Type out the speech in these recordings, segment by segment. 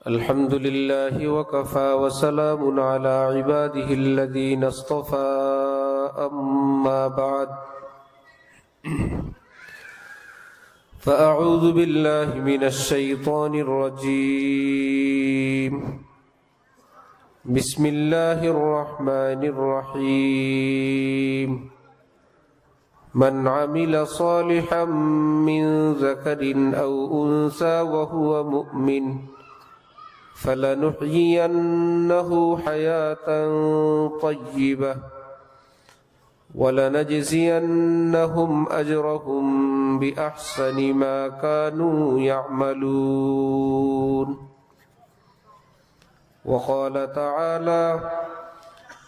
الحمد لله وكفى وسلام على عباده الذين اصطفى أما بعد فأعوذ بالله من الشيطان الرجيم بسم الله الرحمن الرحيم من عمل صالحا من ذكر أو أنثى وهو مؤمن فلنحيينه حياة طيبة ولنجزينهم أجرهم بأحسن ما كانوا يعملون وقال تعالى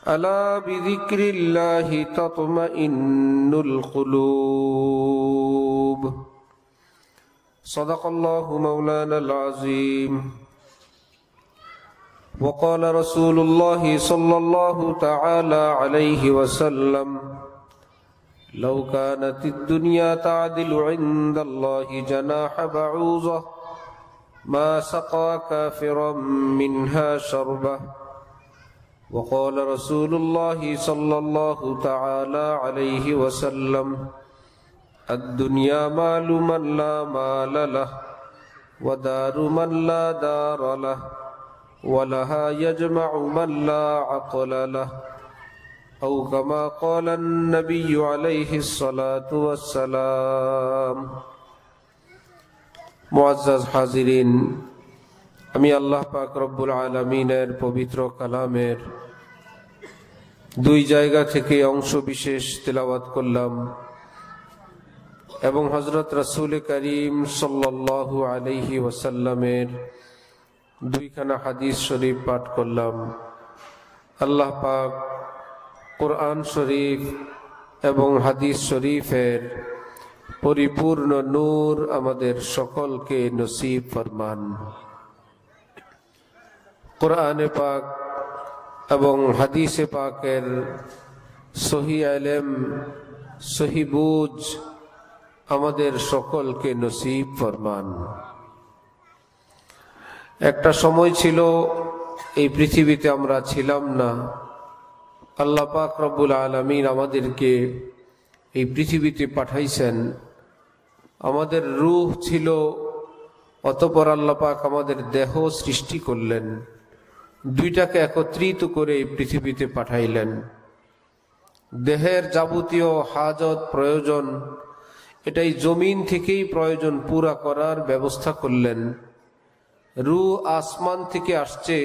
ألا بذكر الله تطمئن القلوب صدق الله مولانا العظيم وقال رسول الله صلى الله تعالى عليه وسلم لو كانت الدنيا تعدل عند الله جناح بعوضة ما سقى كافرا منها شربة وقال رسول الله صلى الله تعالى عليه وسلم الدنيا مال من لا مال له ودار من لا دار له ولها يجمع من لا عقل له أو كما قال النبي عليه الصلاة والسلام মুআজ্জাজ হাজিরিন, আমি আল্লাহ পাক রব্বুল আলামিনের পবিত্র কালামের দুই জায়গা থেকে অংশ বিশেষ তেলাওয়াত করলাম এবং হযরত রাসূল করিম সাল্লাল্লাহু আলাইহি ওয়াসাল্লামের দুইখানা হাদিস শরীফ পাঠ করলাম। আল্লাহ পাক কোরআন শরীফ এবং হাদিস শরীফের পরিপূর্ণ নূর আমাদের সকলকে নসিব ফরমান। কোরআনে পাক এবং হাদিসে পাকের সহি ইলম সহি বুঝ আমাদের সকলকে নসিব ফরমান। একটা সময় ছিল এই পৃথিবীতে আমরা ছিলাম না, আল্লাহ পাক রব্বুল আলামিন আমাদেরকে এই পৃথিবীতে পাঠাইছেন। আমাদের রূহ ছিল, অতঃপর আল্লাহ পাক আমাদের দেহ সৃষ্টি করলেন, দুইটাকে একত্রিত করে এই পৃথিবীতে পাঠাইলেন। দেহের যাবতীয় হাজত প্রয়োজন এটাই জমিন থেকেই প্রয়োজন পুরা করার ব্যবস্থা করলেন। রূহ আসমান থেকে আসছে,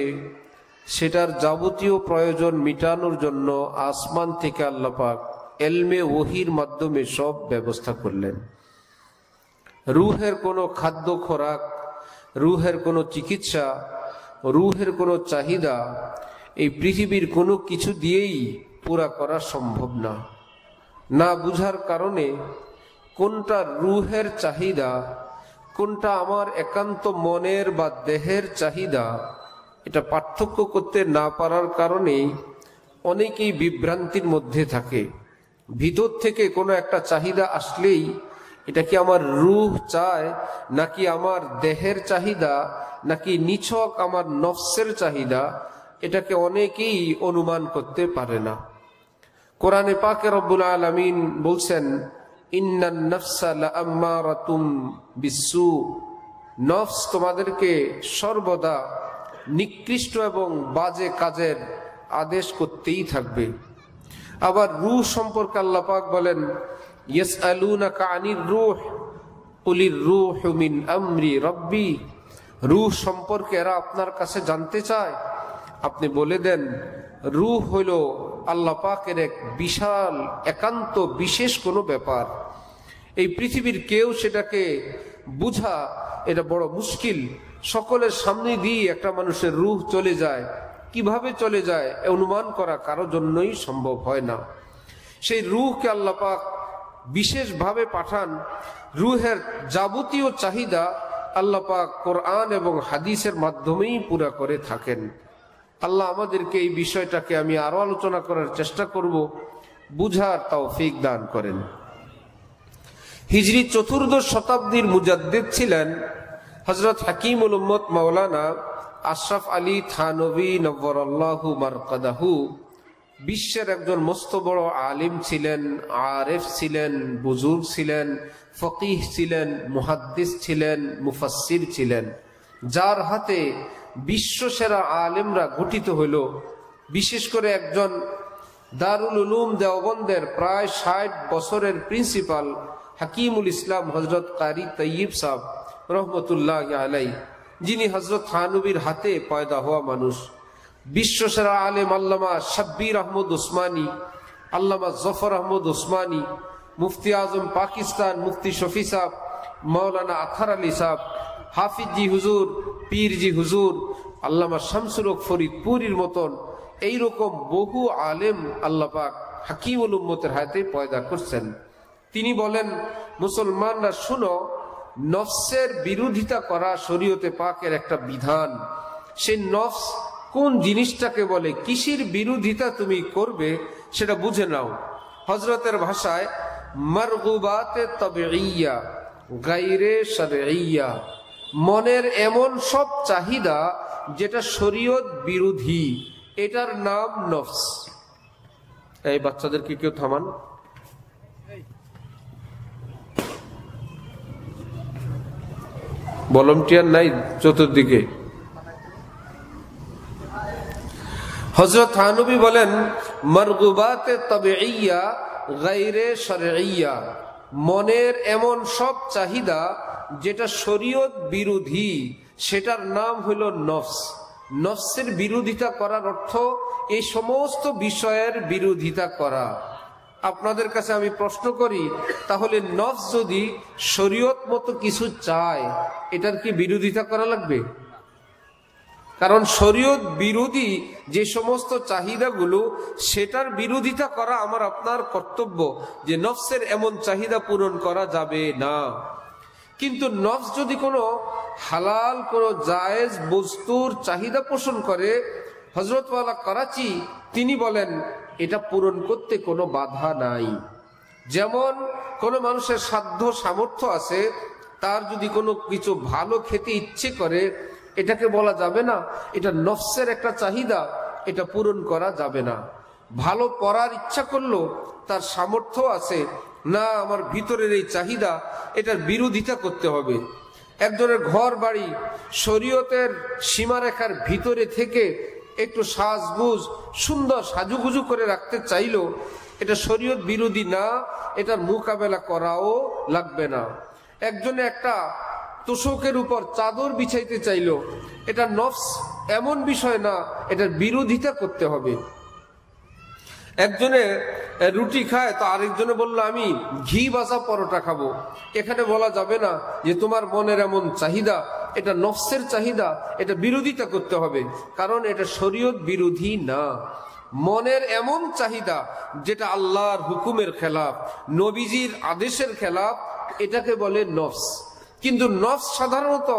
সেটার যাবতীয় প্রয়োজন মিটানোর জন্য আসমান থেকে আল্লাহ পাক এলমে ওহির মাধ্যমে সব ব্যবস্থা করলেন। রূহের কোনো খাদ্য খোরাক, রূহের কোনো চিকিৎসা, রূহের কোনো চাহিদা এই পৃথিবীর কোনো কিছু দিয়েই পুরা করা সম্ভব না। না বুঝার কারণে কোনটা রূহের চাহিদা, কোনটা আমার একান্ত মনের বা দেহের চাহিদা, এটা পার্থক্য করতে না পারার কারণে অনেকেই বিভ্রান্তির মধ্যে থাকে। ভিতর থেকে কোনো একটা চাহিদা আসলেই এটা কি আমার রূহ চায়, নাকি আমার দেহের চাহিদা, নাকি নিছক আমার নফসের চাহিদা, এটাকে অনেকেই অনুমান করতে পারে না। কোরআনে পাকে রব্বুল আলামিন বলছেন ইন্নান নাফসা লাআম্মারাতুম বিসসু, নফস তোমাদেরকে সর্বদা নিকৃষ্ট এবং বাজে কাজের আদেশ করতেই থাকবে। আবার রূহ সম্পর্কে আল্লাহ পাক বলেন ইয়াসআলুনাকা আনির রূহ কুলির রূহু মিন আমরি রাব্বি, রূহ সম্পর্কে এরা আপনার কাছে জানতে চায়, আপনি বলে দেন রূহ হইল আল্লাহ পাকের এক বিশাল একান্ত বিশেষ কোনো ব্যাপার। এই পৃথিবীর কেউ সেটাকে বুঝা এটা বড় মুশকিল। সকলের সামনে দিয়ে একটা মানুষের রূহ চলে যায়, কিভাবে চলে যায় অনুমান করা কারো জন্যই সম্ভব হয় না। সেই রূহকে আল্লাহ পাক বিশেষভাবে পাঠান। রূহের যাবতীয় চাহিদা আল্লাহ পাক কোরআন এবং হাদিসের মাধ্যমেই পুরা করে থাকেন। আল্লাহ আমাদেরকে এই বিষয়টাকে আমি আরো আলোচনা করার চেষ্টা করব, বুঝার তৌফিক দান করেন। হিজরি চতুর্দশ শতাব্দীর মুজাদ্দিদ ছিলেন হযরত হাকিমুল উম্মত মাওলানা আশরাফ আলী থানভী নব্বরাল্লাহু মারকাদাহু বিশ্বের একজন মস্ত বড় আলিম ছিলেন, আরেফ ছিলেন, বুজুর্গ ছিলেন, ফকিহ ছিলেন, মুহাদ্দিস ছিলেন, মুফাসসির ছিলেন, যার হাতে বিশ্বসেরা আলেমরা গঠিত হইল। বিশেষ করে একজন দারুল উলুম দেওবন্দের প্রায় ৬০ বছরের প্রিন্সিপাল হাকিমুল ইসলাম হজরত কারি তৈয়ব সাহ রহমতুল্লাহ আলাই, যিনি হজরত থানভীর হাতে পয়দা হওয়া মানুষ। বিশ্বসেরা আলেম আল্লামা শাব্বির আহমদ উসমানী, আল্লামা জফর আহমদ উসমানী, মুফতি আজম পাকিস্তান মুফতি শফি সাহ, মৌলানা আথার আলী সাহ, হাফিজি হুজুর, পীরজি হুজুর, আল্লামা শামসুল হক ফরিদপুরীর মতন এইরকম বহু আলেম আল্লাহ পাক হাকিমুল উম্মতের হাতে পয়দা করছেন। তিনি বলেন, মুসলমানরা শুনো, নফসের বিরোধিতা করা শরীয়তে পাকের একটা বিধান। সেই নফস কোন জিনিসটাকে বলে, কিসের বিরোধিতা তুমি করবে সেটা বুঝে নাও। হজরতের ভাষায় মারগুবাতে তাবিঈয়া গায়রে শারঈয়া, মনের এমন সব চাহিদা যেটা শরীয়ত বিরোধী, এটার নাম নফস। এই বাচ্চাদেরকে কেউ থামান। ভলান্টিয়ার নাই চতুর্দিকে। হযরত থানভী বলেন, মারগুবাতে তাবিঈয়া গায়রে শারঈয়া, মনের এমন সব চাহিদা যেটা শরীয়ত বিরোধী, সেটার নাম হলো নফস। নফসের বিরোধিতা করার অর্থ এই সমস্ত বিষয়ের বিরোধিতা করা। আপনাদের কাছে আমি প্রশ্ন করি, তাহলে নফস যদি শরীয়ত মতো কিছু চায়, এটার কি বিরোধিতা করা লাগবে? কারণ শরীয়ত বিরোধী যে সমস্ত চাহিদাগুলো, সেটার বিরোধিতা করা আমার আপনার কর্তব্য, যে নফসের এমন চাহিদা পূরণ করা যাবে না। কিন্তু নফস যদি কোনো হালাল, কোনো জায়েজ বস্তুর চাহিদা পোষণ করে, হযরত ওয়ালা করাচি তিনি বলেন এটা পূরণ করতে কোনো বাধা নাই। যেমন কোনো মানুষের সাধ্য সামর্থ্য আছে, তার যদি কোনো কিছু ভালো খেতে ইচ্ছে করে, এটাকে বলা যাবে না এটা নফসের একটা চাহিদা, এটা পূরণ করা যাবে না। ভালো পড়ার ইচ্ছা করলো, তার সামর্থ্য আছে না, আমার ভিতরের এই চাহিদা, এটার বিরোধিতা করতে হবে। একজনের ঘর বাড়ি শরীয়তের সীমারেখার ভিতরে থেকে একটু সাজগুজ সুন্দর সাজুগুজু করে রাখতে চাইলো, এটা শরীয়ত বিরোধী না, এটার মোকাবেলা করাও লাগবে না। একজনে একটা তোষকের উপর চাদর বিছাইতে চাইলো, এটা নফস এমন বিষয় না, এটার বিরোধিতা করতে হবে। একজনে রুটি খায়, তো আরেকজনে বললো আমি ঘি ভাজা পরোটা খাবো, এখানে বলা যাবে না যে তোমার মনের এমন চাহিদা, এটা নফসের চাহিদা, এটা বিরোধিতা করতে হবে, কারণ এটা শরীয়ত বিরোধী না। মনের এমন চাহিদা যেটা আল্লাহর হুকুমের খেলাফ, নবীজির আদেশের খেলাফ, এটাকে বলে নফস। কিন্তু নফস সাধারণত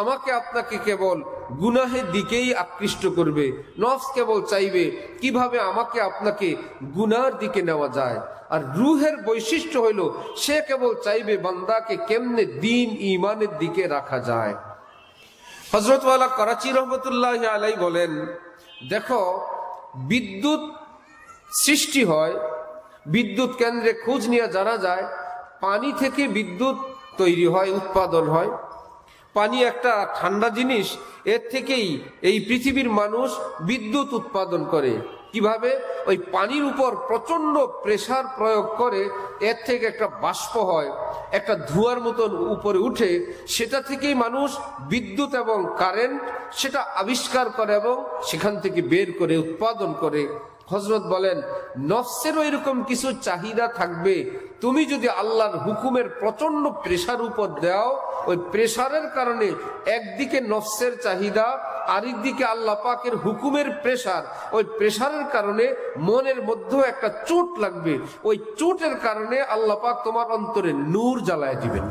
আমাকে আপনাকে কেবল গুনাহের দিকেই আকৃষ্ট করবে। নফস কেবল চাইবে কিভাবে আমাকে আপনাকে গুনার দিকে নেওয়া যায়। আর রুহের বৈশিষ্ট্য হইল সে কেবল চাইবে বান্দাকে কেমনে দিন ইমানের দিকে রাখা যায়। হযরত ওয়ালা করাচি রহমতুল্লাহ আলাই বলেন, দেখো বিদ্যুৎ সৃষ্টি হয়, বিদ্যুৎ কেন্দ্রে খোঁজ নিয়ে জানা যায় পানি থেকে বিদ্যুৎ তৈরি হয়, উৎপাদন হয়। পানি একটা ঠান্ডা জিনিস, এর থেকেই এই পৃথিবীর মানুষ বিদ্যুৎ উৎপাদন করে। কিভাবে? ওই পানির উপর প্রচন্ড প্রেসার প্রয়োগ করে, এর থেকে একটা বাষ্প হয়, একটা ধোঁয়ার মতন উপরে উঠে, সেটা থেকেই মানুষ বিদ্যুৎ এবং কারেন্ট সেটা আবিষ্কার করে এবং সেখান থেকে বের করে উৎপাদন করে। হযরত বলেন, নফসেরও এরকম কিছু চাহিদা থাকবে। তুমি যদি আল্লাহর হুকুমের প্রচন্ড প্রেসার উপর দাও, ওই প্রেসারের কারণে একদিকে নফসের চাহিদা, আরেকদিকে আল্লাহ পাকের হুকুমের প্রেসার, ওই প্রেসারের কারণে মনের মধ্যেও একটা চোট লাগবে। ওই চোটের কারণে আল্লাহ পাক তোমার অন্তরে নূর জ্বালায় দিবেন।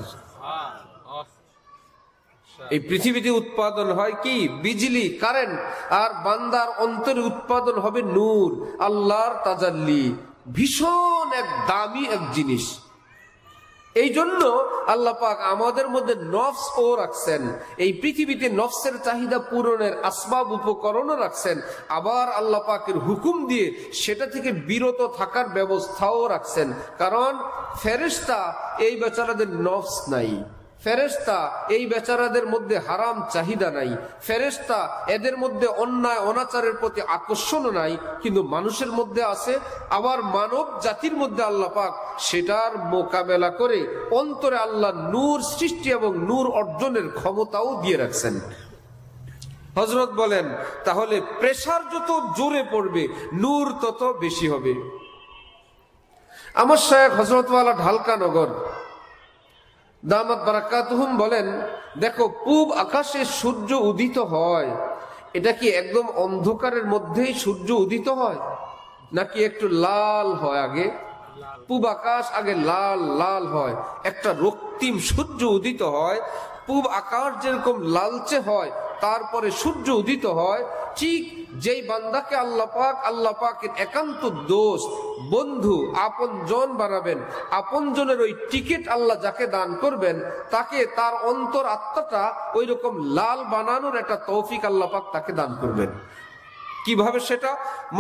এই পৃথিবীতে উৎপাদন হয় কি? বিজলি, কারেন্ট, আর বান্দার অন্তরে উৎপাদন হবে নূর, আল্লাহর তাজাল্লি। ভীষণ এক দামি এক জিনিস। এই জন্য আল্লাহ পাক আমাদের মধ্যে নফস ও রাখছেন, এই পৃথিবীতে নফসের চাহিদা পূরণের আসবাব উপকরণও রাখছেন, আবার আল্লাহ পাকের হুকুম দিয়ে সেটা থেকে বিরত থাকার ব্যবস্থাও রাখছেন। কারণ ফেরেশতা এই বেচারাদের নফস নাই, ফেরেশতা এই বেচারাদের মধ্যে হারাম চাহিদা নাই, ফেরেশতা এদের মধ্যে অন্যায় অনাচারের প্রতি আকর্ষণ নাই, কিন্তু মানুষের মধ্যে আছে। আবার মানব জাতির মধ্যে আল্লাহ পাক সেটার মোকাবেলা করে অন্তরে আল্লাহ নূর সৃষ্টি এবং নূর অর্জনের ক্ষমতাও দিয়ে রাখছেন। হযরত বলেন, তাহলে প্রেসার যত জোরে পড়বে নূর তত বেশি হবে। আমার শায়েখ হযরতওয়ালা ঢালকানগর দামাত বারাকাতুহুম বলেন, দেখো পূব আকাশে সূর্য উদিত হয়, এটা কি একদম অন্ধকারের মধ্যেই সূর্য উদিত হয় নাকি একটু লাল হয়? আগে পূব আকাশ আগে লাল লাল হয়, একটা রক্তিম সূর্য উদিত হয়। পূব আকাশ যেরকম লালচে হয় তারপরে সূর্য উদিত হয়, ঠিক যেই বান্দাকে আল্লাহ পাকের একান্ত দোস্ত বন্ধু আপন জন বানাবেন, আপন জনের ওই টিকিট আল্লাহ যাকে দান করবেন তাকে তার অন্তর আত্মাটা ওই রকম লাল বানানোর একটা তৌফিক আল্লাহ পাক তাকে দান করবেন। কিভাবে সেটা?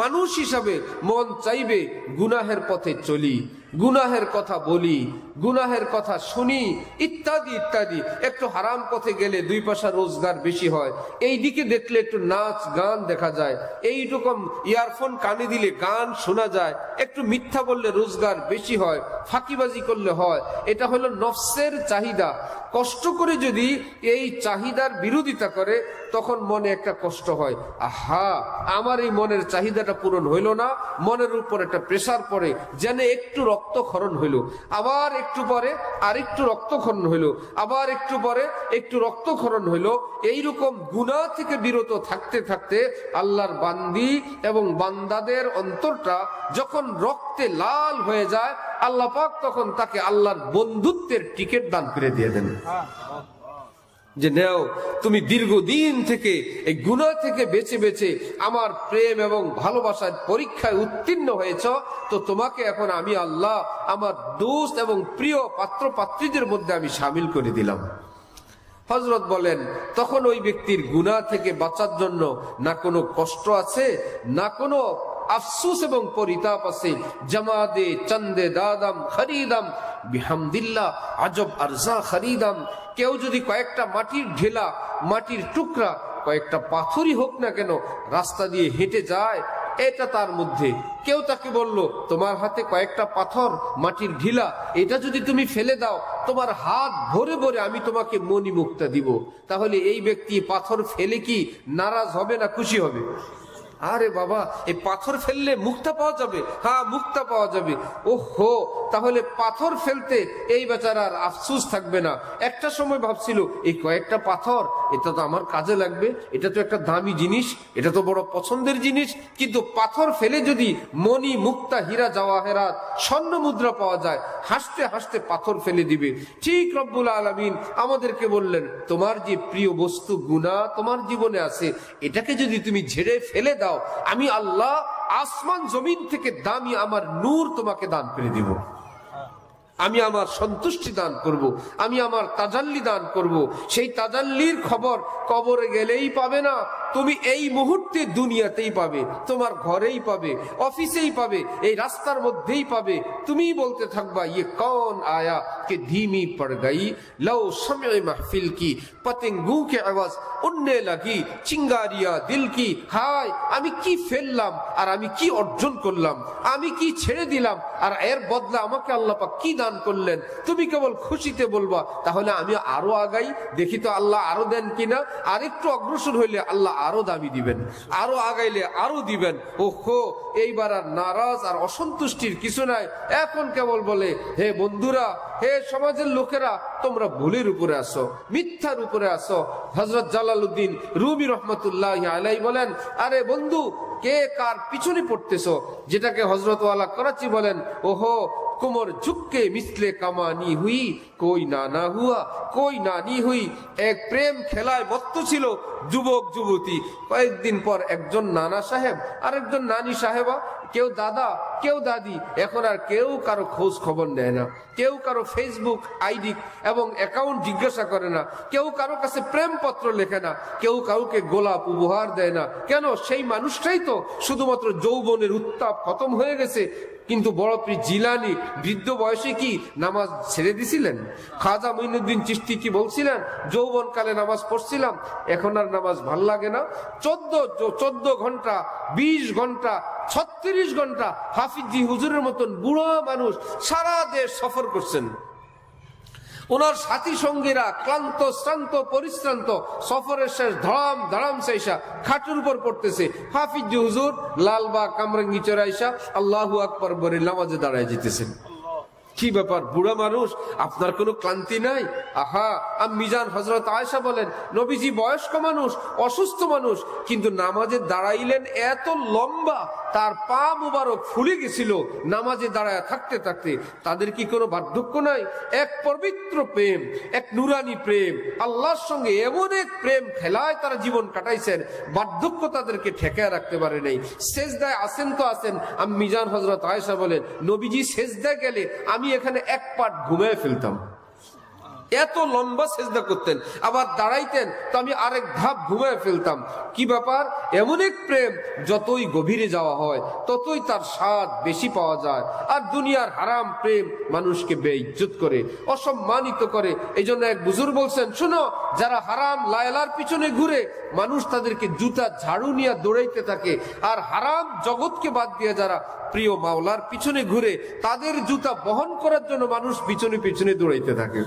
মানুষ হিসাবে মন চাইবে গুনাহের পথে চলি, গুনাহের কথা বলি, গুনাহের কথা শুনি, ইত্যাদি ইত্যাদি। একটু হারাম পথে গেলে দুই পয়সা রোজগার বেশি হয়, এই দিকে দেখলে একটু নাচ গান দেখা যায়, এইরকম ইয়ারফোন কানে দিলে গান শোনা যায়, একটু মিথ্যা বললে রোজগার বেশি হয়, ফাঁকিবাজি করলে হয়। এটা হলো নফসের চাহিদা। কষ্ট করে যদি এই চাহিদার বিরোধিতা করে তখন মনে একটা কষ্ট হয়, আহা আমার এই মনের চাহিদাটা পূরণ হইল না, মনের উপর একটা প্রেসার পড়ে, যেন একটু রক্তক্ষরণ হইল, আবার একটু পরে আর একটু রক্তক্ষরণ হইল, আবার একটু পরে একটু রক্তক্ষরণ হইল। এইরকম গুনাহ থেকে বিরত থাকতে থাকতে আল্লাহর বান্দি এবং বান্দাদের অন্তরটা যখন রক্তে লাল হয়ে যায়, আল্লাহ পাক তখন তাকে আল্লাহর বন্ধুত্বের টিকিট দান করে দিয়ে দেন, যে নেও তুমি দীর্ঘদিন থেকে এই গুনাহ থেকে বেঁচে বেঁচে আমার প্রেম এবং ভালোবাসার পরীক্ষায় উত্তীর্ণ হয়েছ, তো তোমাকে এখন আমি আল্লাহ আমার দোস্ত এবং প্রিয় পাত্র পাত্রীদের মধ্যে আমি শামিল করে দিলাম। হযরত বলেন, তখন ওই ব্যক্তির গুনাহ থেকে বাঁচার জন্য না কোনো কষ্ট আছে, না কোনো আফসোস এবং পরিতাপ আছে। জামাদে চন্দে দাদাম খরিদাম বিহামদিল্লাহ আজব আরজা খরিদাম। কেউ যদি কয়েকটা মাটির ঢেলা, মাটির টুকরা, কয়েকটা পাথরই হোক না কেন রাস্তা দিয়ে হেঁটে যায়, এটা তার মধ্যে কেউ তাকে বলল তোমার হাতে কয়েকটা পাথর মাটির ঢিলা, এটা যদি তুমি ফেলে দাও তোমার হাত ভরে ভরে আমি তোমাকে মণিমুক্তা দিব, তাহলে এই ব্যক্তি পাথর ফেলে কি নারাজ হবে না খুশি হবে? আরে বাবা, এই পাথর ফেললে মুক্তা পাওয়া যাবে, হ্যাঁ মুক্তা পাওয়া যাবে। ওহো, তাহলে পাথর ফেলতে এই বেচারার আফসোস থাকবে না। একটা সময় ভাবছিল এই কয়েকটা পাথর এটা তো আমার কাজে লাগবে, এটা তো একটা দামি জিনিস, এটা তো বড় পছন্দের জিনিস, কিন্তু পাথর ফেলে যদি মণি মুক্তা হীরা জওয়াহেরাত স্বর্ণ মুদ্রা পাওয়া যায়, হাসতে হাসতে পাথর ফেলে দিবে। ঠিক রব্বুল আলামিন আমাদেরকে বললেন, তোমার যে প্রিয় বস্তু গুনাহ তোমার জীবনে আছে, এটাকে যদি তুমি ঝেড়ে ফেলে দাও, আমি আল্লাহ আসমান জমিন থেকে দামি আমার নূর তোমাকে দান করে দিব, আমি আমার সন্তুষ্টি দান করব, আমি আমার তাজাল্লি দান করব। সেই তাজাল্লির খবর কবরে গেলেই পাবে না, তুমি এই মুহূর্তে দুনিয়াতেই পাবে, তোমার ঘরেই পাবে, অফিসেই পাবে, এই রাস্তার মধ্যেই পাবে। তুমি বলতে থাকবা, ইয়ে কौन आया कि धीमी पड़ गई, लो शम्ए महफिल की पतंगों के आवाज उड़ने लगी, चिंगारियां दिल की। হায়, আমি কি ফেললাম আর আমি কি অর্জন করলাম, আমি কি ছেড়ে দিলাম আর এর বদলে আমাকে আল্লাহ পাক কি দান করলেন। তুমি কেবল খুশিতে বলবা, তাহলে আমি আরো আগাই, দেখি তো আল্লাহ আরো দেন কিনা। আরেকটু অগ্রসর হইলে আল্লাহ আরো দামি দিবেন, আরো আগাইলে আরো দিবেন। ওহো, এইবার আর নারাজ আর অসন্তুষ্টির কিছু নাই। এখন কেবল বলে, হে বন্ধুরা, হে সমাজের লোকেরা, তোমরা ভুলের উপরে আসো, মিথ্যার উপরে আসো। হযরত জালালউদ্দিন রুমি রহমতুল্লাহি আলাইহি বলেন, আরে বন্ধু, কে কার পিছনে পড়তেছো, যেটাকে হযরত ওয়ালা করাচি বলেন, ওহো কুমর ঝুঁককে মিসলে কামানি হুই, कोई नाना हुआ कोई नानी हुई। एक प्रेम खेलाয় মত্ত ছিল যুবক যুবতী। কয়েকদিন পর একজন নানা সাহেব আর একজন নানি সাহেবা, কেউ দাদা কেউ দাদি, এখন আর কেউ কারো খোঁজ খবর নেয় না, কেউ কারো ফেসবুক আইডি এবং অ্যাকাউন্ট জিজ্ঞাসা করে না, কেউ কারো কাছে প্রেমপত্র লেখে না, কেউ কাউকে গোলাপ উপহার দেয় না। কেন? সেই মানুষটাই তো শুধুমাত্র যৌবনের উত্তাপ খতম হয়ে গেছে। কিন্তু বড় পীর জিলানী বৃদ্ধ বয়সে কি নামাজ ছেড়ে দিছিলেন? খাজা মঈনুদ্দিন চিশতি কি বলছিলেন যৌবন কালে নামাজ পড়ছিলাম, এখন আর নামাজ ভাল লাগে না? 14 ঘন্টা 20 ঘন্টা 36 ঘন্টা হাফিজি হুজুরের মতন বুড়ো মানুষ সারা দেশ সফর করছেন। ওনার সাথী সঙ্গীরা ক্লান্ত শ্রান্ত পরিশ্রান্ত, সফরের শেষ ধড়াম ধড়াম শেষা খাটের উপর পড়তেছে। হাফিজ হুজুর লালবাগ কামরাঙ্গি চড়াইসা আল্লাহু আকবার বলে নামাজে দাঁড়ায় যেতেছেন। কি ব্যাপার বুড়া মানুষ, আপনার কোনো ক্লান্তি নাই? আহা, মিজান হযরত আয়েশা বলেন নবীজি বয়স্ক মানুষ, অসুস্থ মানুষ, কিন্তু নামাজে দাঁড়াইলেন এত লম্বা, তার পা মুবারক ফুলে গেছিল নামাজে দাঁড়ায় থাকতে থাকতে। তাদের কি কোনো বার্ধক্য নাই? এক পবিত্র প্রেম, এক নুরানি প্রেম, আল্লাহর সঙ্গে এমন এক প্রেম খেলায় তারা জীবন কাটাইছেন, বার্ধক্য তাদেরকে ঠেকায় রাখতে পারে নাই। সেজদায় আসেন তো আসেন। মিজান হযরত আয়েশা বলেন নবীজি সেজদায় গেলে আমি এখানে এক পাট ঘুমিয়ে ফেলতাম, এত লম্বা সেজদা করতেন। আবার দাঁড়াইতেন তো আমি আরেক ধাপ ঘুমিয়ে ফেলতাম। কি ব্যাপার? এমন এক প্রেম যতই গভীরে যাওয়া হয় ততই তার স্বাদ বেশি পাওয়া যায়। আর দুনিয়ার হারাম প্রেম মানুষকে বেইজ্জত করে, অসম্মানিত করে। এই জন্য এক বুজুর্গ বলছেন, শুনো, যারা হারাম লায়লার পিছনে ঘুরে মানুষ তাদেরকে জুতা ঝাড়ু নিয়ে দৌড়াইতে থাকে, আর হারাম জগৎকে বাদ দিয়ে যারা প্রিয় মাওলার পিছনে ঘুরে তাদের জুতা বহন করার জন্য মানুষ পিছনে পিছনে দৌড়াইতে থাকে।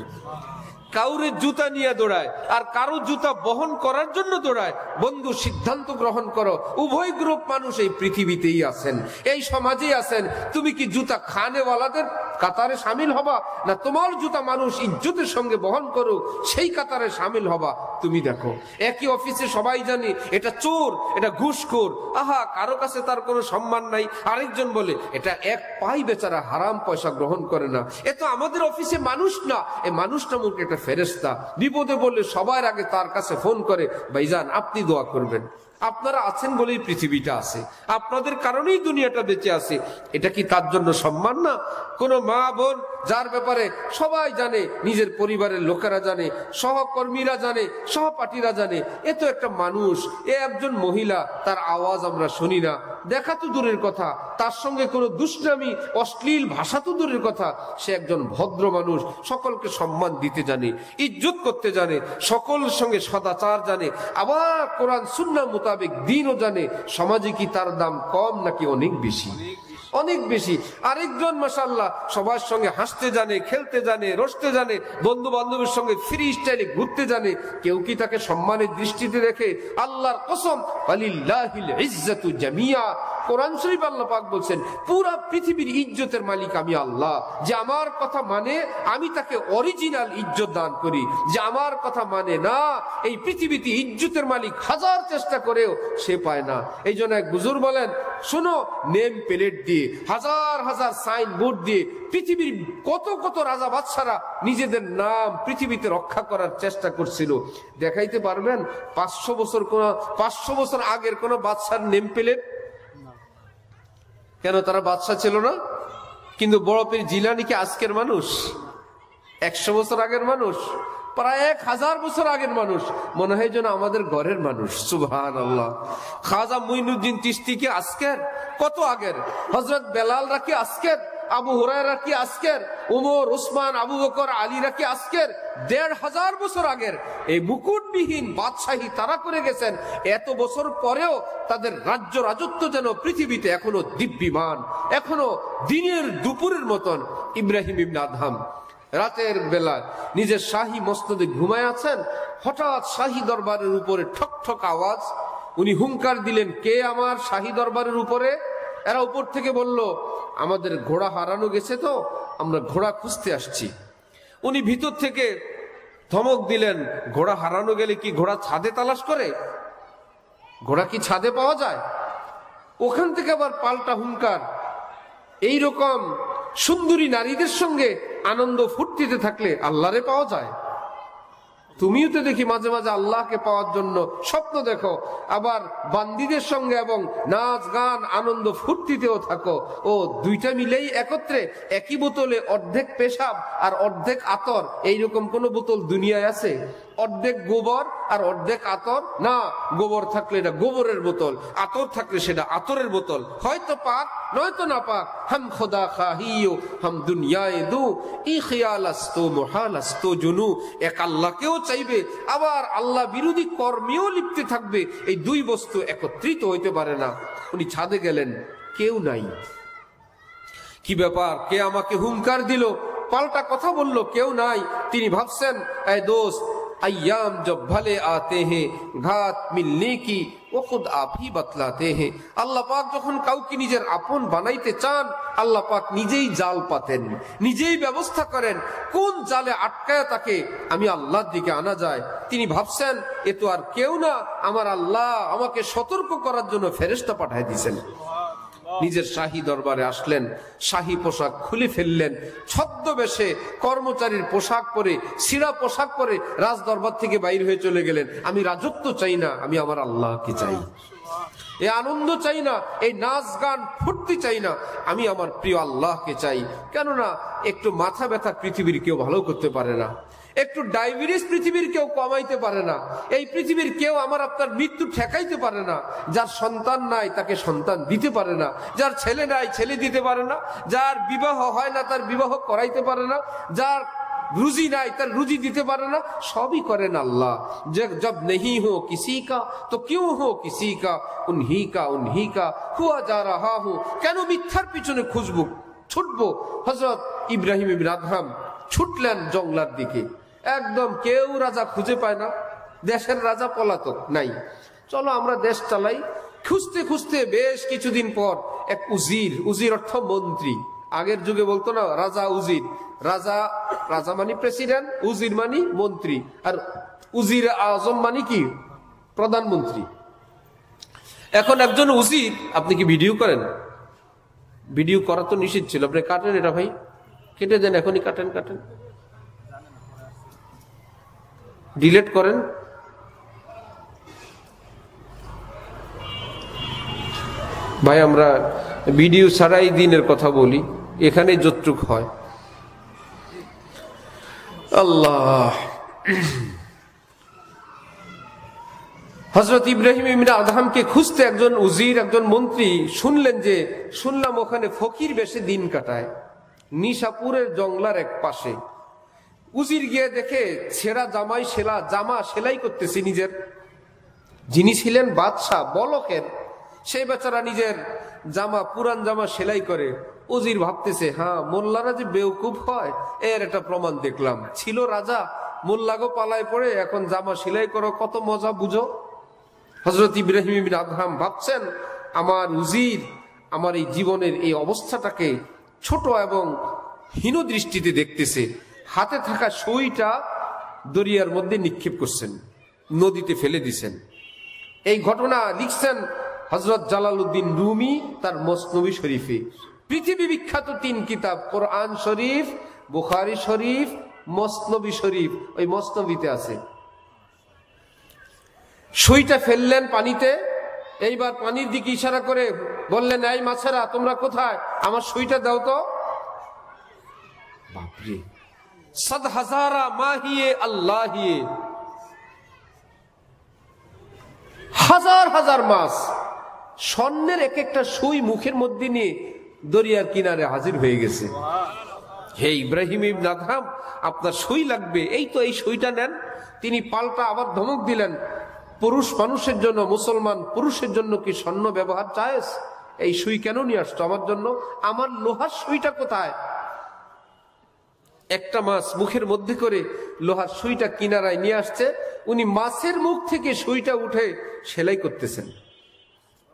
কাউরে জুতা নিয়ে দৌড়ায় আর কারো জুতা বহন করার জন্য দৌড়ায়। বন্ধু, সিদ্ধান্ত গ্রহণ করো। উভয় গ্রুপ মানুষ এই পৃথিবীতেই আছেন, এই সমাজেই আছেন। তুমি কি জুতা খানেওয়ালাদের কাতারে সামিল হবা, না তোমার জুতা মানুষ ইজ্জতের সঙ্গে বহন করুক সেই কাতারে সামিল হবা? তুমি দেখো, একই অফিসে সবাই জানে এটা চোর, এটা ঘুষখোর। আহা, কারো কাছে তার কোনো সম্মান নাই। আরেকজন বলে এটা এক পাই বেচারা হারাম পয়সা গ্রহণ করে না, এ তো আমাদের অফিসে মানুষ না, এ মানুষ নামক একটা ফেরেশতা। বিপদে বললে সবার আগে তার কাছে ফোন করে, ভাইজান আপনি দোয়া করবেন। আপনারা আছেন বলেই পৃথিবীটা আছে, আপনাদের কারণেই দুনিয়াটা বেঁচে আছে। এটা কি তার জন্য সম্মান না? কোন মা বোন যার ব্যাপারে সবাই জানে, নিজের পরিবারের লোকেরা জানে, সহকর্মীরা জানে, সহপাঠীরা জানে, এ তো একটা মানুষ, এ একজন মহিলা, তার আওয়াজ আমরা শুনি না, দেখা তো দূরের কথা, তার সঙ্গে কোনো দুষ্টামি অশ্লীল ভাষা তো দূরের কথা, সে একজন ভদ্র মানুষ, সকলকে সম্মান দিতে জানে, ইজ্জত করতে জানে, সকলের সঙ্গে সদাচার জানে, আবার কোরআন সুন্নাহ মোতাবেক দিনও জানে। সমাজে কি তার দাম কম নাকি অনেক বেশি? অনেক বেশি। আরেকজন মাশাআল্লাহ সবার সঙ্গে হাসতে জানে, খেলতে জানে, রসতে জানে, বন্ধু বান্ধবের সঙ্গে ফ্রি স্টাইলে ঘুরতে জানে। কেউ কি তাকে সম্মানের দৃষ্টিতে দেখে? আল্লাহর কসম, ওয়ালিল্লাহিল ইজ্জাতু জামিয়া। কোরআন শরীফ আল্লাহ পাক বলছেন পুরা পৃথিবীর ইজ্জতের মালিক আমি আল্লাহ। যে আমার কথা মানে আমি তাকে অরিজিনাল ইজ্জত দান করি, যে আমার কথা মানে না, এই পৃথিবীতে ইজ্জতের মালিক হাজার চেষ্টা করেও সে পায় না। এই জন্য এক বুজুর্গ বলেন, শোনো, নেম প্লেট দিয়ে, হাজার হাজার সাইন বোর্ড দিয়ে পৃথিবীর কত কত রাজা বাদশারা নিজেদের নাম পৃথিবীতে রক্ষা করার চেষ্টা করছিল। দেখাইতে পারবেন 500 বছর আগের কোন বাদশার নেম প্লেট? কেন? তারা বাদশা ছিল না। কিন্তু বড় পীর জিলানী কি আজকের মানুষ? 100 বছর আগের মানুষ, প্রায় 1000 বছর আগের মানুষ। মনে হয় যেন আমাদের ঘরের মানুষ। সুবহানাল্লাহ। খাজা মঈনুদ্দিন চিশতি কি আজকের? কত আগের। হযরত বেলালরা কি আজকের? আবু হুরায়রা কি আজকের? উমর, উসমান, আবু বকর, আলীরা কি আজকের? 1500 বছর আগের। এই মুকুটবিহীন বাদশাহী তারা করে গেছেন। এত বছর পরেও তাদের রাজ্য রাজত্ব যেন পৃথিবীতে এখনো দিব্যমান, এখনো দিনের দুপুরের মতন। ইব্রাহিম ইবনে আদহাম রাতের বেলা নিজের শাহী মসনদে ঘুমায় আছেন, হঠাৎ শাহী দরবারের উপরে ঠক ঠক আওয়াজ। উনি হুঙ্কার দিলেন, কে আমার শাহী দরবারের উপরে? এরা উপর থেকে বলল, আমাদের ঘোড়া হারানো গেছে তো আমরা ঘোড়া খুঁজতে আসছি। উনি ভিতর থেকে ধমক দিলেন, ঘোড়া হারানো গেলে কি ঘোড়া ছাদে তালাশ করে? ঘোড়া কি ছাদে পাওয়া যায়? ওখান থেকে আবার পাল্টা হুঙ্কার, এইরকম সুন্দরী নারীদের সঙ্গে আনন্দ ফুর্তিতে থাকলে আল্লাহরে পাওয়া যায়। তুমিও তো দেখি মাঝে মাঝে আল্লাহকে পাওয়ার জন্য স্বপ্ন দেখো, আবার বান্দীদের সঙ্গে এবং নাচ গান আনন্দ ফুর্তিতেও থাকো। ও দুইটা মিলেই একত্রে একই বোতলে অর্ধেক পেশাব আর অর্ধেক আতর, এইরকম কোন বোতল দুনিয়ায় আছে? অর্ধেক গোবর আর অর্ধেক আতর? না, গোবর থাকলে এটা গোবরের বোতল, আতর থাকলে সেটা আতরের বোতল। হয়তো পাক নয়তো না পাক। হাম খোদা খাহিও হাম দুনিয়ায় দু ই খিয়ালাস্তো মুহালাস্তো জুনু। এক আল্লাহকেও চাইবে, আবার আল্লাহ বিরোধী কর্মেও লিপ্তে থাকবে। এই দুই বস্তু একত্রিত হইতে পারে না। উনি ছাদে গেলেন, কেউ নাই। কি ব্যাপার, কে আমাকে হুঙ্কার দিল, পাল্টা কথা বলল, কেউ নাই। তিনি ভাবছেন, এ দোস্ত, আয়াম জব ভালে আতে हैं ঘাত মিলনে কি ও খুদ আপ হি বতলাতে हैं। আল্লাহ পাক যখন কাউকে নিজের আপন বানাইতে চান, আল্লাহ পাক নিজেই জাল পাতেন, নিজেই ব্যবস্থা করেন কোন জালে আটকায় তাকে আমি আল্লাহর দিকে আনা যায়। তিনি ভাবছেন, এ তো আর কেউ না, আমার আল্লাহ আমাকে সতর্ক করার জন্য ফেরেশতা পাঠিয়ে দিয়েছেন। নিজের শাহী দরবারে আসলেন, শাহী পোশাক খুলে ফেললেন, ছদ্মবেশে কর্মচারীর পোশাক পরে, ছিঁড়া পোশাক পরে রাজ দরবার থেকে বাইর হয়ে চলে গেলেন। আমি রাজত্ব চাই না, আমি আমার আল্লাহকে চাই। এই আনন্দ চাই না, এই নাচ গান ফুর্তি চাই না, আমি আমার প্রিয় আল্লাহকে চাই। কেননা একটু মাথা ব্যথা পৃথিবীর কেউ ভালো করতে পারে না, একটু ডায়াবেটিস পৃথিবীর কেউ কমাইতে পারে না, এই পৃথিবীর কেউ আমার আপনার মৃত্যু ঠেকাইতে পারে না। যার সন্তান নাই তাকে সন্তান দিতে পারে না, যার ছেলে নাই ছেলে দিতে পারে না, যার বিবাহ হয় না তার বিবাহ করাইতে পারে না, যার রুজি নাই তার রুজি দিতে পারে না। সবই করেন আল্লাহ। জব नहीं हो किसी का तो क्यों हो किसी का, उन्हीं का हुआ जा रहा हूं। কেন মিথ্যার পিছনে খুঁজবো, ছুটবো? হযরত ইব্রাহিম ইবনে আদহাম ছুটলেন জঙ্গলার দিকে। একদম কেউ রাজা খুঁজে পায় না, দেশের রাজা পলাতক নাই। চলো আমরা দেশ চালাই। খুঁজতে খুঁজতে বেশ কিছুদিন পর এক উজির অর্থ মন্ত্রী, আগের যুগে বলতো না রাজা উজির, রাজা মানে প্রেসিডেন্ট, উজির মানে মন্ত্রী, আর উজির আজম মানে কি প্রধানমন্ত্রী। এখন একজন উজির, আপনি কি ভিডিও করেন? ভিডিও করা তো নিষিদ্ধ ছিল, আপনি কাটেন এটা ভাই, কেটে দেন, এখনই কাটেন, ডিলিট করেন। ভাই আমরা ভিডিও ছাড়াই দিনের কথা বলি, এখানে যতটুক হয়। আল্লাহ। হযরত ইব্রাহিম ইবনে আদহামকে খুঁজতে একজন উজির, একজন মন্ত্রী শুনলাম ওখানে ফকির বেশে দিন কাটায় নিশাপুরের জঙ্গলার এক পাশে। উজির গিয়ে দেখে ছেঁড়া জামা সেলাই করতেছে নিজের। যিনি ছিলেন বাদশাহ বলকের, সেই বেচারা নিজের পুরান জামা সেলাই করে। উজির ভাবতেছে, হ্যাঁ মোল্লারা যে বেউকুফ হয় এর একটা প্রমাণ দেখলাম। ছিল রাজা, মোল্লাগো পালায় পড়ে, এখন জামা সেলাই করো, কত মজা বুঝো। হযরত ইব্রাহিম ইবনে আদহাম ভাবছেন, আমার উজির আমার এই জীবনের এই অবস্থাটাকে ছোট এবং হীন দৃষ্টিতে দেখতেছে। হাতে থাকা সইটা দরিয়ার মধ্যে নিক্ষেপ করছেন, নদীতে ফেলে দিছেন। এই ঘটনা লিখছেন হযরত জালালউদ্দিন রুমি তার মসনবী শরীফে। পৃথিবী বিখ্যাত 3 কিতাব, কোরআন শরীফ, বুখারী শরীফ, মসনবী শরীফ, ওই মসনবীতে আছে। সইটা ফেললেন পানিতে, এইবার পানির দিকে ইশারা করে বললেন, এই মাছেরা তোমরা কোথায়, আমার সইটা দাও তো। বাপরে, ৭০০০ মাহিয়ে আল্লাহিয়ে, হাজার হাজার মাছ স্বর্ণের এক একটা সই মুখের মধ্যে নিয়ে দরিয়ার কিনারে হাজির হয়ে গেছে। হে ইব্রাহিম ইবনে আদহাম, আপনার সই লাগবে, এই তো এই সইটা নেন। তিনি পাল্টা আবার ধমক দিলেন, পুরুষ মানুষের জন্য, মুসলমান পুরুষের জন্য কি স্বর্ণ ব্যবহার জায়েজ? এই সই কেন নিয়ে আসতো আমার জন্য? আমার লোহার সইটা কোথায়? একটা মাছ মুখের মধ্যে করে লোহার সুইটা কিনারায় নিয়ে আসছে, উনি মাছের মুখ থেকে সুইটা উঠে সেলাই করতেছেন।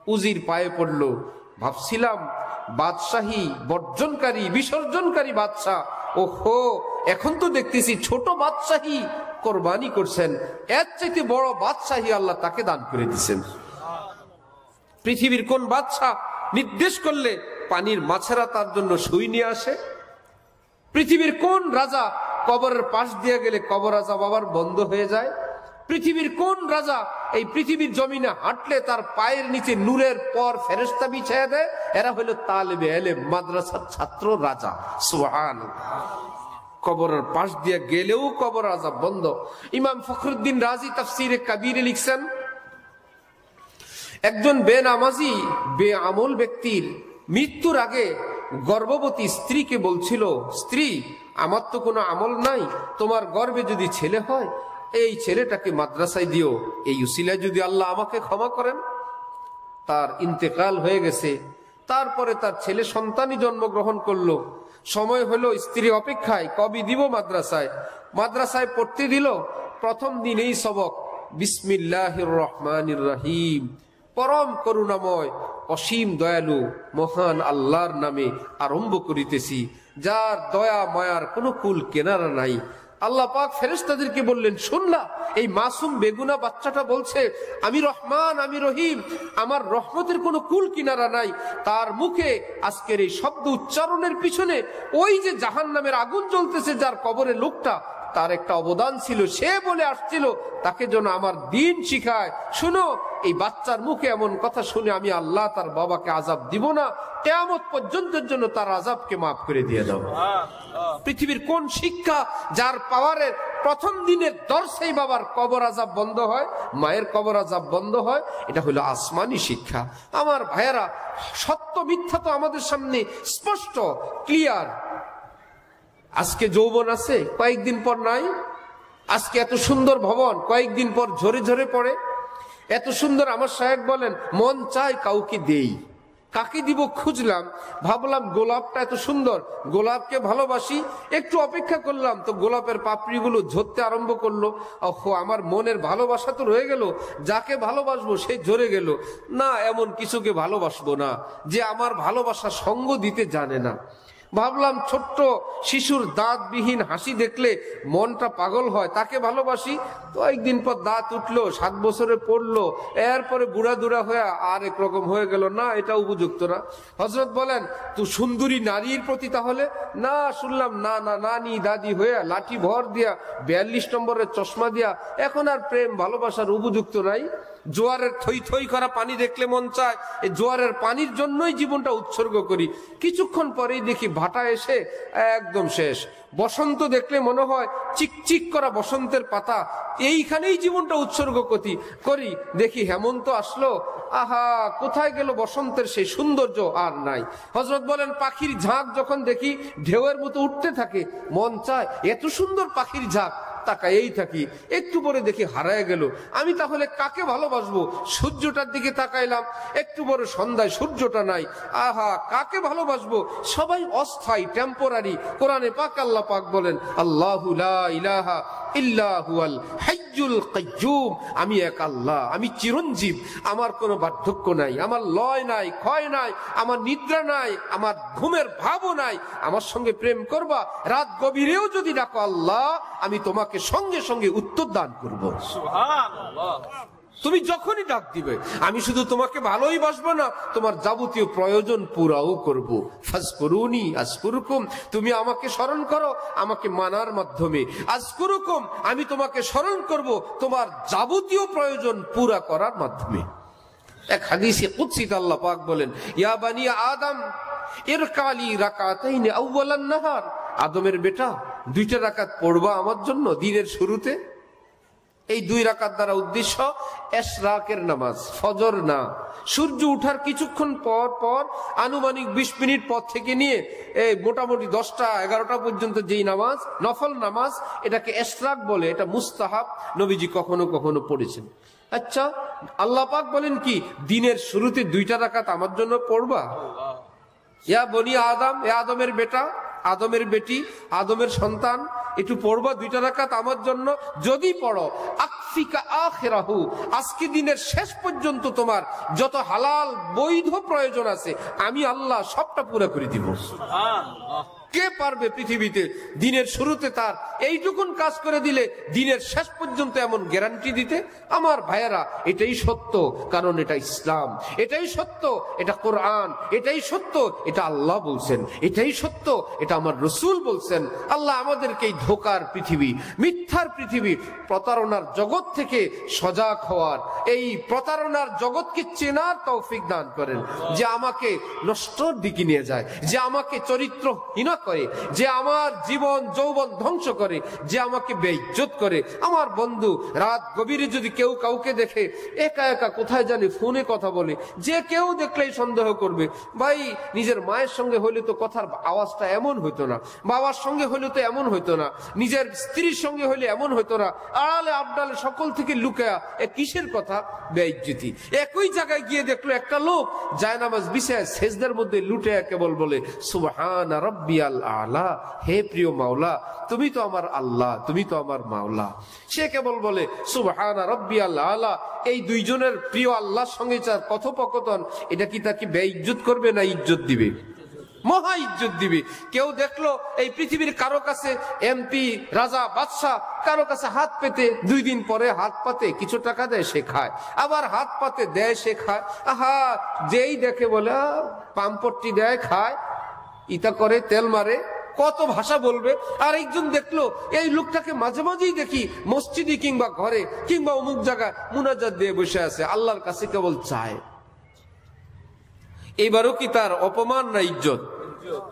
উজির পায়ে পড়ল, ভাবছিলাম বাদশাহী বর্জনকারী বিসর্জনকারী বাদশাহ, ওহো এখন তো দেখতেছি ছোট বাদশাহী কোরবানি করছেন, এর চাইতে বড় বাদশাহী আল্লাহ তাকে দান করে দিচ্ছেন। পৃথিবীর কোন বাদশাহ নির্দেশ করলে পানির মাছেরা তার জন্য সুই নিয়ে আসে? পৃথিবীর কোন রাজা কবরের পাশ দিয়ে গেলে কবর আযাব আবার বন্ধ হয়ে যায়? পৃথিবীর কোন রাজা এই পৃথিবীর জমিনে হাঁটলে তার পায়ের নিচে নূরের পর ফেরেশতা বিছায়া দেয়? এরা হলো তালেবে ইলম, মাদ্রাসার ছাত্র রাজা। সুবহানাল্লাহ। কবরের পাশ দিয়ে গেলেও কবর আযাব বন্ধ। ইমাম ফখরুদ্দিন রাজি তাফসিরে কাবীরে লিখছেন, একজন বেনামাজি বেআমল ব্যক্তির মৃত্যুর আগে গর্ভবতী স্ত্রীকে বলছিল, স্ত্রী, আমার তো কোনো আমল নাই, তোমার গর্ভে যদি ছেলে হয় এই ছেলেটাকে মাদ্রাসায় দিও, এই উসিলায় যদি আল্লাহ আমাকে ক্ষমা করেন। তার ইন্তেকাল হয়ে গেছে, তারপরে তার ছেলে সন্তানই জন্মগ্রহণ করলো। সময় হলো, স্ত্রী অপেক্ষায়, কবে দিব মাদ্রাসায়। মাদ্রাসায় পড়তে দিল। প্রথম দিনেই সবক বিসমিল্লাহির রহমানির রহিম, পরম করুণাময় অসীম দয়ালু মহান আল্লাহর নামে আরম্ভ করিতেছি, যার দয়া মায়ার কোনো কুল কেনারা নাই। আল্লাহ পাক ফেরেশতাদেরকে বললেন, শুনলা এই মাসুম বেগুনা বাচ্চাটা বলছে আমি রহমান, আমি রহিম, আমার রহমতের কোনো কুল কিনারা নাই। তার মুখে আজকের এই শব্দ উচ্চারণের পিছনে ওই যে জাহান্নামের আগুন জ্বলতেছে যার কবরে লোকটা, তার একটা অবদান ছিল। সে বলে আসছিল তাকে যেন আমার দিন শিখায়। শুনো, এই বাচ্চার মুখে এমন কথা শুনে আমি আল্লাহ তার বাবাকে আযাব দিব না, কিয়ামত পর্যন্তের জন্য তার আযাবকে মাফ করে দিয়ে দাও। পৃথিবীর কোন শিক্ষা যার পাওয়ারের প্রথম দিনের দর্শেই বাবার কবর আযাব বন্ধ হয়, মায়ের কবর আযাব বন্ধ হয়? এটা হলো আসমানি শিক্ষা। আমার ভাইয়েরা, সত্য মিথ্যা তো আমাদের সামনে স্পষ্ট, ক্লিয়ার। আজকে যৌবন আছে, কয়েকদিন পর নাই। আজকে এত সুন্দর ভবন, কয়েকদিন পর ঝরে ঝরে পড়ে। এত সুন্দর, আমার সাহেব বলেন, মন চায় কাউকে দেই, কাকে দিব খুঁজলাম, ভাবলাম গোলাপটা এত সুন্দর, গোলাপকে ভালোবাসি, একটু অপেক্ষা করলাম তো গোলাপের পাপড়িগুলো ঝরতে আরম্ভ করলো। ওহো, আমার মনের ভালোবাসা তো রয়ে গেল, যাকে ভালোবাসবো সে ঝরে গেল। না, এমন কিছুকে ভালোবাসবো না যে আমার ভালোবাসা সঙ্গ দিতে জানে না। ভাবলাম ছোট্ট শিশুর দাঁতবিহীন হাসি দেখলে মনটা পাগল হয়, তাকে ভালোবাসি। তো একদিন পর দাঁত উঠলো, 7 বছরে পড়লো, এরপরে বুড়া দুরা হয়ে আর একরকম হয়ে গেল। না, এটা উপযুক্ত না। হযরত বলেন, তুই সুন্দরী নারীর প্রতি তাহলে না, শুনলাম না না, নানি দাদি হয়ে লাঠি ভর দিয়া 42 নম্বরের চশমা দিয়া, এখন আর প্রেম ভালোবাসার উপযুক্ত নাই। জোয়ারের থই থই করা পানি দেখলে মন চায় এই জোয়ারের পানির জন্যই জীবনটা উৎসর্গ করি। কিছুক্ষণ পরেই দেখি ভাটা এসে একদম শেষ। বসন্ত দেখলে মনে হয় চিকচিক করা বসন্তের পাতা, এইখানেই জীবনটা উৎসর্গ করি। দেখি হেমন্ত আসলো, আহা, কোথায় গেল বসন্তের সেই সৌন্দর্য? আর নাই। হযরত বলেন, পাখির ঝাঁক যখন দেখি ঢেউয়ের মতো উঠতে থাকে, মন চায় এত সুন্দর পাখির ঝাঁক, তাকায়েই থাকি। একটু পরে দেখি হারায় গেল। আমি তাহলে কাকে ভালোবাসবো? সূর্যটার দিকে তাকাইলাম, একটু পরে সন্ধ্যায় সূর্যটা নাই। আহা, কাকে ভালোবাসবো? সবাই অস্থায়ী, টেম্পোরারি। কোরআনে পাক আল্লাহ পাক বলেন, আল্লাহু লা ইলাহা ইল্লা হুয়াল হাইয়ুল কাইয়্যুম, আমি এক আল্লাহ, আমি চিরঞ্জীব, আমার কোনো বার্ধক্য নাই, আমার লয় নাই, ক্ষয় নাই, আমার নিদ্রা নাই, আমার ঘুমের ভাবও নাই। আমার সঙ্গে প্রেম করবা, রাত গভীরেও যদি ডাকো আল্লাহ, আমি তোমাকে সঙ্গে সঙ্গে উত্তর দান করব। সুবহানাল্লাহ। তুমি যখনই ডাক দিবে, আমি শুধু তোমাকে ভালোই বাসবো না, তোমার যাবতীয় প্রয়োজন পুরাও করব। ফাজকুরুনি আযকুরুকুম, তুমি আমাকে স্মরণ করো আমাকে মানার মাধ্যমে। আযকুরুকুম, আমি তোমাকে স্মরণ করব তোমার যাবতীয় প্রয়োজন পুরা করার মাধ্যমে। এক হাদিসে কুদসিতে আল্লাহ পাক বলেন, ইয়া বানি আদম ইরকালি রাকাতাইন আউয়ালান নাহার, আদমের বেটা 2টা রাকাত পড়বা আমার জন্য দিনের শুরুতে। এই 2 রাকাত দ্বারা উদ্দেশ্য ইশরাকের নামাজ, ফজর না। সূর্য উঠার কিছুক্ষণ পর পর, আনুমানিক 20 মিনিট পর থেকে নিয়ে এই মোটামুটি 10টা 11টা পর্যন্ত যেই নামাজ, নফল নামাজ, এটাকে ইশরাক বলে। এটা মুস্তাহাব, নবীজি কখনো কখনো পড়েছেন। আচ্ছা, আল্লাহ পাক বলেন কি, দিনের শুরুতে 2টা রাকাত আমার জন্য পড়বা? ইয়া বনি আদম, এ আদমের বেটা, আদমের বেটি, আদমের সন্তান, একটু পড়বা 2টা রাকাত আমার জন্য। যদি পড়ো, আকফিকা আখিরাহু, আজকে দিনের শেষ পর্যন্ত তোমার যত হালাল বৈধ প্রয়োজন আছে আমি আল্লাহ সবটা পুরো করে দিব। সুবহানাল্লাহ। কে পারবে পৃথিবীতে দিনের শুরুতে তার এইটুকুন কাজ করে দিলে দিনের শেষ পর্যন্ত এমন গ্যারান্টি দিতে? আমার ভাইয়েরা, এটাই সত্য, কারণ এটা ইসলাম, এটাই সত্য, এটা কোরআন, এটাই সত্য, এটা আল্লাহ বলছেন, এটাই সত্য, এটা আমার রসুল বলছেন। আল্লাহ আমাদেরকে এই ধোকার পৃথিবী, মিথ্যার পৃথিবী, প্রতারণার জগৎ থেকে সজাগ হওয়ার, এই প্রতারণার জগৎকে চেনার তৌফিক দান করেন, যে আমাকে নষ্টর দিকে নিয়ে যায়, যে আমাকে চরিত্রহীন করে, যে আমার জীবন যৌবন ধ্বংস করে, যে আমাকে বেইজ্জত করে। আমার বন্ধু, রাত গভীরে যদি কেউ কাউকে দেখে একা একা কোথায় জানি ফোনে কথা বলে, যে কেউ দেখলেই সন্দেহ করবে। ভাই, নিজের মায়ের সঙ্গে হইলে তো কথার আওয়াজটা এমন হইতো না, বাবার সঙ্গে হইলে তো এমন হইতো না, নিজের স্ত্রীর সঙ্গে হইলে এমন হইতো না। আড়ালে আবডালে সকল থেকে লুকায়া এ কিসের কথা? বেইজ্জতি। একই জায়গায় গিয়ে দেখলো একটা লোক জায়নামাজ বিছায় সেজদার মধ্যে লুটে কেবল বলে সুবহান রাব্বিয়াল আলা, হে প্রিয় মাওলা, তুমি তো আমার আল্লাহ, তুমি তো আমার মাওলা। সে কেবল বলে সুবহান রাব্বিয়াল আলা। এই দুইজনের প্রিয় আল্লাহর সঙ্গে যার কথোপকথন, এটা কি তাকে বেইজ্জত করবে না ইজ্জত দিবে? মহা ইজ্জত দিবে। কেউ দেখলো এই পৃথিবীর কারো কাছে এমপি, রাজা, বাদশাহ কারো কাছে হাত পেতে, 2 দিন পরে হাত পাতে কিছু টাকা দেয়, সে খায়, আবার হাত পাতে দেয়, সে খায়। আহা, যেই দেখে বলে পাম্পট্টি দেয়, খায়, ইতা করে, তেল মারে, কত ভাষা বলবে। আর একজন দেখলো এই লোকটাকে মাঝে মাঝেই দেখি মসজিদে কিংবা ঘরে কিংবা অমুক জায়গায় মুনাজাত দিয়ে বসে আছে, আল্লাহর কাছে কেবল চায়। এইবারও কি তার অপমান না ইজ্জত?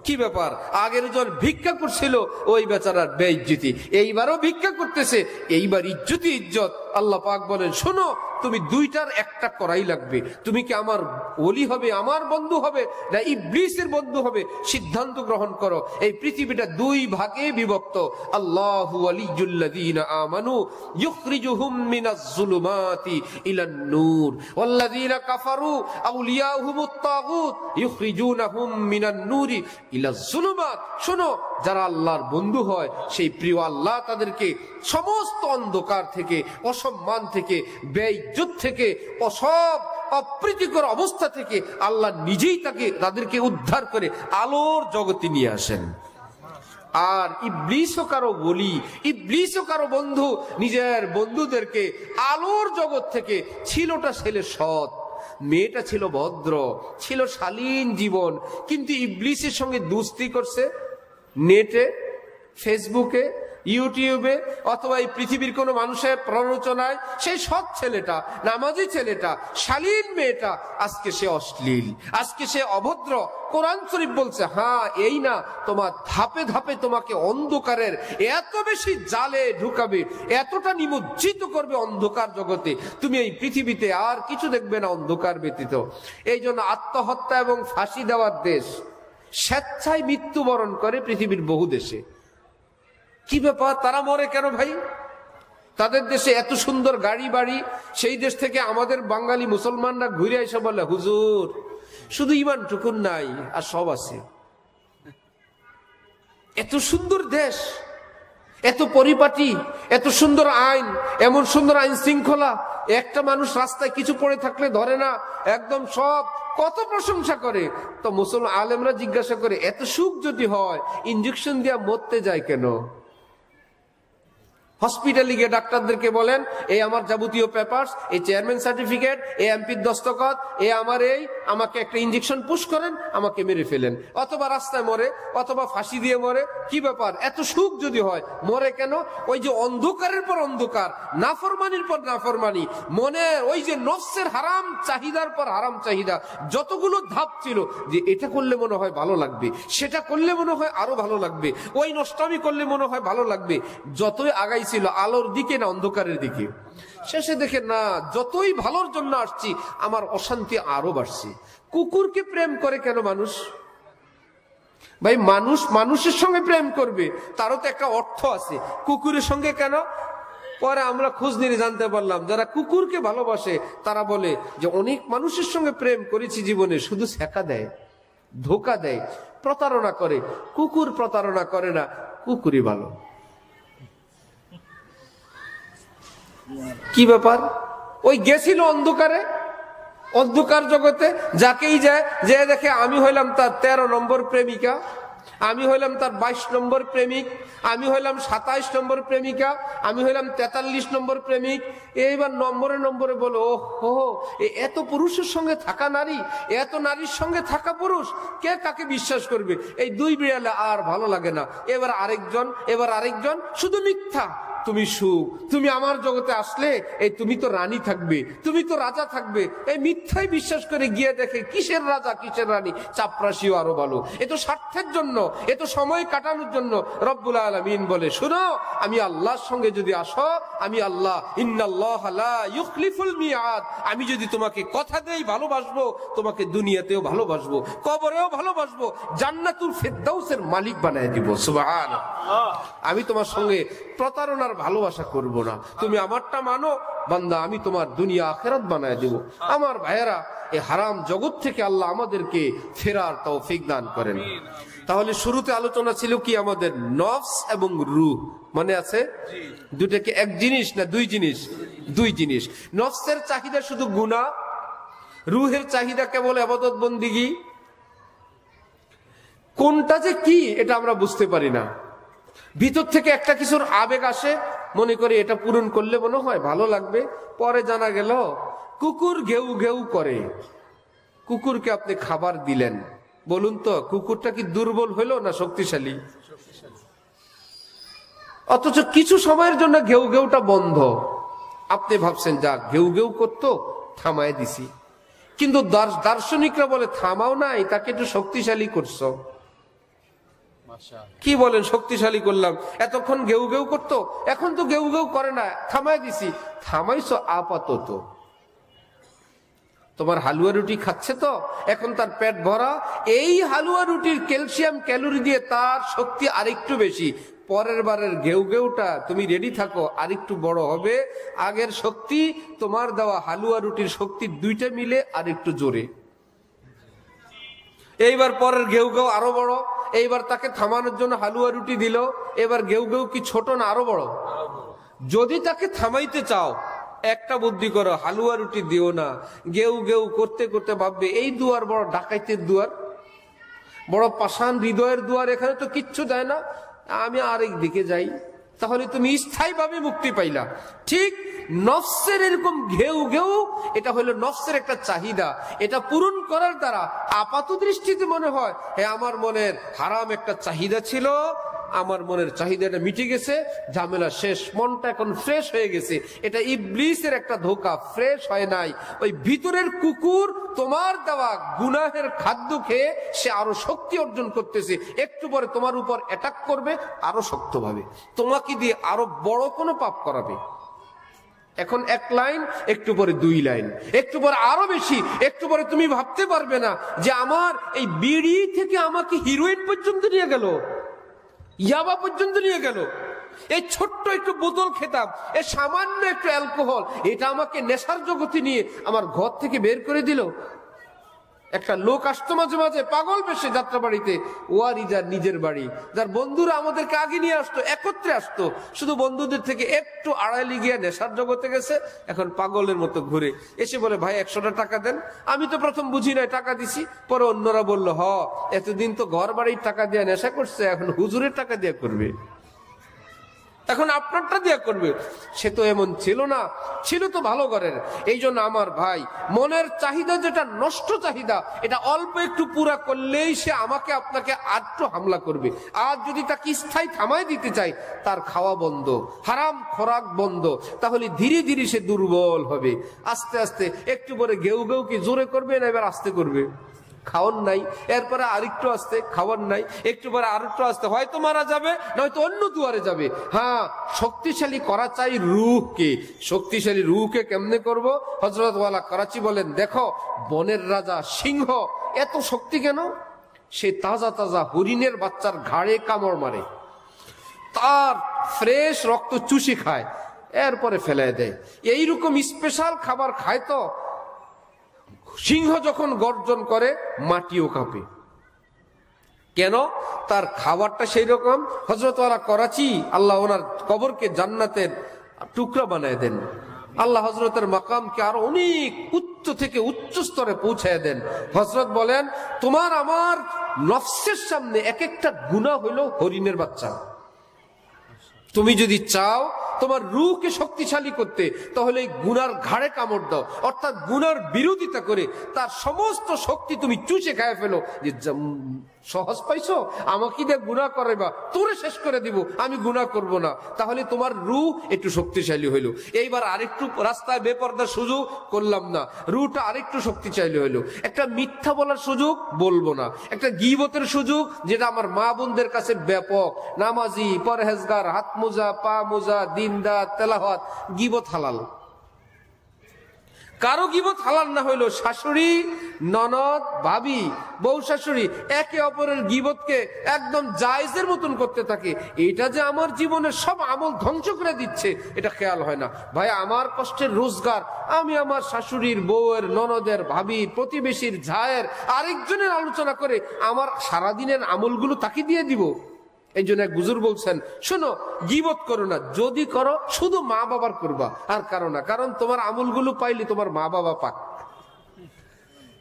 কি ব্যাপার? আগের জন ভিক্ষা করছিল, ওই বেচারার বেইজ্জতি। এইবারও ভিক্ষা করতেছে, এইবার ইজ্জতি ইজ্জত। আল্লাহ পাক বলেন, শোনো, তুমি দুইটার একটা করাই লাগবে। তুমি কি আমার ওলি হবে, আমার বন্ধু হবে, না ইবলিসের বন্ধু হবে? সিদ্ধান্ত গ্রহণ করো। এই পৃথিবীটা 2 ভাগে বিভক্ত। আল্লাহু ওয়ালিয়ুল্লাযীনা আমানু ইউখরিজুহুম মিনাজ যুলুমাতি ইলান নূর ওয়াল্লাযীনা কাফারু আউলিয়াহুমুত তাগুত ইউখরিজুনাহুম মিনান নূরি ইলাজ যুলুমাত। শোনো, যারা আল্লাহর বন্ধু হয়, সেই প্রিয় আল্লাহ তাদেরকে সমস্ত অন্ধকার থেকে, অসম্মান থেকে, বেইজ্জত থেকে, অসব অপ্রীতিকর অবস্থা থেকে আল্লাহ নিজেই তাদেরকে উদ্ধার করে আলোর জগতে নিয়ে আসেন। আর ইবলিসও কারো বলি, ইবলিসও কারো বন্ধু, নিজের বন্ধুদেরকে আলোর জগৎ থেকে, ছিলটা ছেলে সৎ, মেয়েটা ছিল ভদ্র, ছিল শালীন জীবন, কিন্তু ইবলিসের সঙ্গে দুস্তি করছে নেটে, ফেসবুকে, ইউটিউবে, অথবা এই পৃথিবীর কোন মানুষের প্ররোচনায়। সেই সৎ ছেলেটা, নামাজি ছেলেটা, শালীন মেয়েটা, আজকে সে অশ্লীল, আজকে সে অভদ্র। কোরআন শরীফ বলছে, হ্যাঁ, এই না, তোমার ধাপে ধাপে তোমাকে অন্ধকারের এত বেশি জালে ঢুকাবে, এতটা নিমজ্জিত করবে অন্ধকার জগতে, তুমি এই পৃথিবীতে আর কিছু দেখবে না অন্ধকার ব্যতীত। এই জন্য আত্মহত্যা এবং ফাঁসি দেওয়ার দেশ, স্বেচ্ছায় মৃত্যুবরণ করে পৃথিবীর বহু দেশে। কি ব্যাপার? তারা মরে কেন ভাই? তাদের দেশে এত সুন্দর গাড়ি বাড়ি, সেই দেশ থেকে আমাদের বাঙালি মুসলমানরা ঘুরে এসে বলে, হুজুর শুধু ইমান টুকুন নাই, আর সব আছে। এত সুন্দর দেশ, এত পরিপাটি, এত সুন্দর আইন, এমন সুন্দর আইন শৃঙ্খলা, একটা মানুষ রাস্তায় কিছু পড়ে থাকলে ধরে না, একদম সব কত প্রশংসা করে। তো মুসলমান আলেমরা জিজ্ঞাসা করে, এত সুখ যদি হয়, ইনজেকশন দিয়া মরতে যায় কেন? হসপিটালে গিয়ে ডাক্তারদেরকে বলেন, এই আমার যাবতীয় পেপারস, এই চেয়ারম্যান সার্টিফিকেট, এই এমপির দস্তখত, এই আমার এই, আমাকে একটা ইনজেকশন পুশ করেন, আমাকে মেরে ফেলেন। অথবা রাস্তায় মরে, অথবা ফাঁসি দিয়ে মরে। কি ব্যাপার? এত সুখ যদি হয়, মরে কেন? ওই যে অন্ধকারের পর অন্ধকার, নাফরমানির পর নাফরমানি, মনে ওই যে নফসের হারাম চাহিদার পর হারাম চাহিদা, যতগুলো ধাপ ছিল, যে এটা করলে মনে হয় ভালো লাগবে, সেটা করলে মনে হয় আরো ভালো লাগবে, ওই নষ্টামি করলে মনে হয় ভালো লাগবে, যতই আগাই ছিল আলোর দিকে না অন্ধকারের দিকে। শেষে দেখে না, যতই ভালোর জন্য আসছি, আমার অশান্তি আরো বাড়ছে। কুকুরকে প্রেম করে কেন মানুষ? ভাই, মানুষ মানুষের সঙ্গে প্রেম করবে, তারও তো একটা অর্থ আছে। কুকুরের সঙ্গে কেন? পরে আমরা খোঁজ নিয়ে জানতে পারলাম, যারা কুকুরকে ভালোবাসে তারা বলে যে অনেক মানুষের সঙ্গে প্রেম করেছি জীবনে, শুধু ছেঁকা দেয়, ধোকা দেয়, প্রতারণা করে। কুকুর প্রতারণা করে না, কুকুরই ভালো। কি ব্যাপার? ওই গেছিল অন্ধকারে, অন্ধকার জগতে, যাকেই যায় যে দেখে আমি হইলাম তার 13 নম্বর প্রেমিকা, আমি হইলাম তার 22 নম্বর প্রেমিক, আমি হইলাম 27 নম্বর প্রেমিকা, আমি হইলাম 43 নম্বর প্রেমিক। এইবার নম্বরে নম্বরে বলো, ও হো, এত পুরুষের সঙ্গে থাকা নারী, এত নারীর সঙ্গে থাকা পুরুষ, কে কাকে বিশ্বাস করবে? এই দুই বিড়ালে আর ভালো লাগে না, এবার আরেকজন, এবার আরেকজন, শুধু মিথ্যা। তুমি সুখ, তুমি আমার জগতে আসলে এই তুমি তো রানী থাকবে, তুমি তো রাজা থাকবে, এই মিথ্যাই বিশ্বাস করে গিয়ে দেখে কিসের রাজা কিসের রানী, চাপরাশিও আরো ভালো। এ তো স্বার্থের জন্য, এ তো সময় কাটানোর জন্য। রব্বুল আলামিন বলে, শুনো, আমি আল্লাহর সঙ্গে যদি আসো, আমি আল্লাহ, ইন্নাল্লাহ লা ইউখলিফুল মিআদ, আমি যদি তোমাকে কথা দেই ভালোবাসবো, তোমাকে দুনিয়াতেও ভালোবাসবো, কবরেও ভালোবাসবো, জান্নাতুল ফেরদাউসের মালিক বানায় দিব। সুবহানাল্লাহ। আমি তোমার সঙ্গে প্রতারণার ভালোবাসা করব না, তুমি আমারটা মানো বান্দা, আমি তোমার দুনিয়া আখিরাত বানায় দেব। আমার ভাইয়েরা, এই হারাম জগৎ থেকে আল্লাহ আমাদেরকে ফেরার তৌফিক দান করেন। তাহলে শুরুতে আলোচনা ছিল কি আমাদের, নফস এবং রূহ, মনে আছে? দুটা কি এক জিনিস না দুই জিনিস? দুই জিনিস। নফসের চাহিদা শুধু গুনাহ, রূহের চাহিদা কেবল ইবাদত বন্দিগি। কোনটা যে কি এটা আমরা বুঝতে পারি না। ভিতর থেকে একটা কিছুর আবেগ আসে, মনে করি এটা পূরণ করলে মনে হয় ভালো লাগবে, পরে জানা গেল কুকুর ঘেউ ঘেউ করে। কুকুরকে আপনি খাবার দিলেন, বলুন তো কুকুরটা কি দুর্বল হইল না শক্তিশালী? অথচ কিছু সময়ের জন্য ঘেউ ঘেউটা বন্ধ, আপনি ভাবছেন যা ঘেউ ঘেউ করতো থামায় দিছি, কিন্তু দার্শনিকরা বলে থামাও নাই, তাকে একটু শক্তিশালী করছো। কি বলেন? শক্তিশালী করলাম, এতক্ষণ ঘেউ ঘেউ করতো, এখন তো ঘেউ ঘেউ করে না, থামাই দিছি। থামাইছো আপাতত। তোমার হালুয়া রুটি খাচ্ছে তো, এখন তার পেট ভরা, এই হালুয়া রুটির ক্যালসিয়াম ক্যালোরি দিয়ে তার শক্তি আরেকটু বেশি। পরের বারের ঘেউ ঘেউটা তুমি রেডি থাকো, আরেকটু বড় হবে। আগের শক্তি তোমার দেওয়া হালুয়া রুটির শক্তি দুইটা মিলে আরেকটু জোরে। এইবার পরের ঘেউ ঘেউ আরো বড়, এইবার তাকে থামানোর জন্য হালুয়া রুটি দিল, এবার ঘেউ ঘেউ কি ছোট না আরো বড়? যদি তাকে থামাইতে চাও, একটা বুদ্ধি করো, হালুয়া রুটি দিও না। ঘেউ ঘেউ করতে করতে ভাববে এই দুয়ার বড় ডাকাইতের দুয়ার, বড় পাষাণ হৃদয়ের দুয়ার, এখানে তো কিচ্ছু দেয় না, আমি আরেক দিকে যাই। তাহলে তুমি স্থায়ীভাবে মুক্তি পাইলা। ঠিক নফসের এরকম ঘেউ ঘেউ, এটা হলো নফসের একটা চাহিদা। এটা পূরণ করার দ্বারা আপাত দৃষ্টিতে মনে হয় আমার মনের হারাম একটা চাহিদা ছিল, আমার মনের চাহিদাটা মিটে গেছে, ঝামেলা শেষ, মনটা এখন ফ্রেশ হয়ে গেছে। এটা ইবলিসের একটা ধোঁকা, ফ্রেশ হয় নাই। ওই ভিতরের কুকুর তোমার দেওয়া গুনাহের খাদ্য খেয়ে সে আরো শক্তি অর্জন করতেছে। একটু পরে তোমার উপর অ্যাটাক করবে আরো শক্তভাবে, তোমাকে দিয়ে আরো বড় কোনো পাপ করাবে। এখন এক লাইন, একটু পরে দুই লাইন, একটু পরে আরো বেশি, একটু পরে তুমি ভাবতে পারবে না যে আমার এই বিড়ি থেকে আমাকে হিরোইন পর্যন্ত নিয়ে গেল, ইয়াবা পর্যন্ত নিয়ে গেল। এই ছোট্ট একটু বোতল খেতাম, এই সামান্য একটু অ্যালকোহল, এটা আমাকে নেশার জগতে নিয়ে আমার ঘর থেকে বের করে দিল। একটা লোক আসতো মাঝে মাঝে পাগল বেশে যাত্রা বাড়িতে, ওয়ারই যার নিজের বাড়ি, যার বন্ধুরা আমাদেরকে আগে নিয়ে আসতো, একত্রে আসতো, শুধু বন্ধুদের থেকে একটু আড়াইলি গিয়ে নেশার জগতে গেছে, এখন পাগলের মতো ঘুরে এসে বলে ভাই 100টা টাকা দেন। আমি তো প্রথম বুঝি নাই, টাকা দিছি। পরে অন্যরা বললো এতদিন তো ঘর বাড়ির টাকা দিয়ে নেশা করছে, এখন হুজুরের টাকা দিয়ে করবে, এখন আপনারটা দিয়া করবে। সে তো এমন ছিল না, ছিল তো ভালো ঘরের। এই জন্য আমার ভাই, মনের চাহিদা যেটা নষ্ট চাহিদা, এটা অল্প একটু পুরা করলেই সে আমাকে আপনাকে আটটু হামলা করবে। আর যদি তাকে স্থায়ী থামাই দিতে চাই, তার খাওয়া বন্ধ, হারাম খোরাক বন্ধ, তাহলে ধীরে ধীরে সে দুর্বল হবে। আস্তে আস্তে একটু পরে ঘেউ ঘেউ কি জোরে করবে না এবার আস্তে করবে, খাওয়ার নাই, এরপরে আরেকটু আসতে, খাওয়ার নাই, একটু পরে আরেকটু আসতে, হয়তো মারা যাবে, নয়তো অন্য দুয়ারে যাবে। হ্যাঁ, শক্তিশালী করা চাই রূহকে। শক্তিশালী রূহকে কেমনে করব? হযরত ওয়ালা করাচি বলেন, দেখো বনের রাজা সিংহ এত শক্তি কেন? সে তাজা তাজা হরিণের বাচ্চার ঘাড়ে কামড় মারে, তার ফ্রেশ রক্ত চুষি খায়, এরপরে ফেলে দেয়। এইরকম স্পেশাল খাবার খায় তো সিংহ যখন গর্জন করে মাটিও কাঁপে। কেন? তার খাবারটা সেই রকম। হযরত ওয়ালা করাচি, আল্লাহ ওনার কবরকে জান্নাতের টুকরা বানায় দেন। আল্লাহ হযরতের মাকামকে আরো অনেক উচ্চ থেকে উচ্চ স্তরে পৌঁছায় দেন। হযরত বলেন, তোমার আমার নফসের সামনে এক একটা গুনাহ হইল হরিণের বাচ্চা। তুমি যদি চাও তোমার রূহকে শক্তিশালী করতে, তাহলে এই গুনার ঘাড়ে কামড় দাও, অর্থাৎ গুনার বিরোধিতা করে তার সমস্ত শক্তি তুমি চুষে খায় ফেলো। যে সহজ পাইছো, আমাকে দিয়ে গুনাহ করাইবা, তোরে শেষ করে দিব, আমি গুনাহ করব না। তাহলে তোমার রূহ একটু শক্তিশালী হইলো। এইবার আরেকটু রাস্তায় বেপরদার সুযোগ করলাম না, রূহটা আরেকটু শক্তিশালী হইলো। একটা মিথ্যা বলার সুযোগ বলবো না, একটা গীবতের সুযোগ, যেটা আমার মা বোনদের কাছে ব্যাপক, নামাজি, পরহেজগার, হাত মোজা, পা মোজা, দিনদার, তেলাওয়াত, গীবত হালাল। কারো গীবত হালাল না হইলো শাশুড়ি, ননদ, ভাবি, বউ শাশুড়ি একে অপরের গীবতকে একদম জায়েজের মতন করতে থাকে। এটা যে আমার জীবনের সব আমল ধ্বংস করে দিচ্ছে, এটা খেয়াল হয় না। ভাই, আমার কষ্টের রোজগার আমি আমার শাশুড়ির, বউয়ের, ননদের, ভাবির, প্রতিবেশীর, ঝায়ের, আরেকজনের আলোচনা করে আমার সারাদিনের আমলগুলো তাকে দিয়ে দিব? এই জন্য এক বুজুর্গ বলছেন, শোনো, গীবত করো না, যদি করো শুধু মা বাবার করবা, আর কারো না। কারণ তোমার আমলগুলো পাইলে তোমার মা বাবা পাক।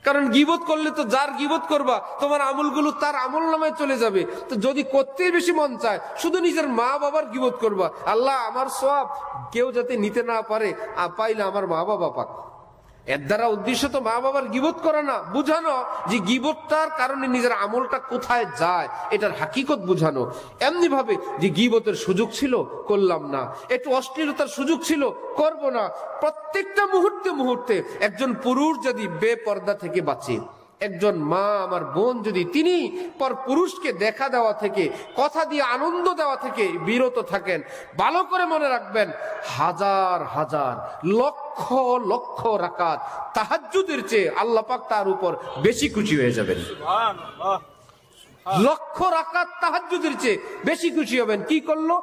কারণ গীবত করলে তো যার গীবত করবা তোমার আমলগুলো তার আমল নামায় চলে যাবে। তো যদি করতে বেশি মন চায়, শুধু নিজের মা বাবার গীবত করবা। আল্লাহ আমার সওয়াব কেউ যাতে নিতে না পারে, পাইলে আমার মা বাবা পাক। এর দ্বারা উদ্দেশ্য তো মা বাবার গীবত করা না, বুঝানো যে গীবতটার কারণে নিজের আমলটা কোথায় যায়, এটার হাকিকত বুঝানো। এমনি ভাবে যে গীবতের সুযোগ ছিল, করলাম না, একটু অশ্লীলতার সুযোগ ছিল, করব না। প্রত্যেকটা মুহূর্তে মুহূর্তে একজন পুরুষ যদি বেপর্দা থেকে বাঁচে, একজন মা, আমার বোন, যদি তিনি পর পুরুষকে দেখা দেওয়া থেকে, কথা দিয়ে আনন্দ দেওয়া থেকে বিরত থাকেন, ভালো করে মনে রাখবেন, হাজার হাজার লক্ষ লক্ষ রাকাত তাহাজ্জুদের চেয়ে আল্লাহ পাক তার উপর বেশি খুশি হয়ে যাবেন। সুবহানাল্লাহ। লক্ষ রাকাত তাহাজ্জুদের চেয়ে বেশি খুশি হবেন। কি করলো?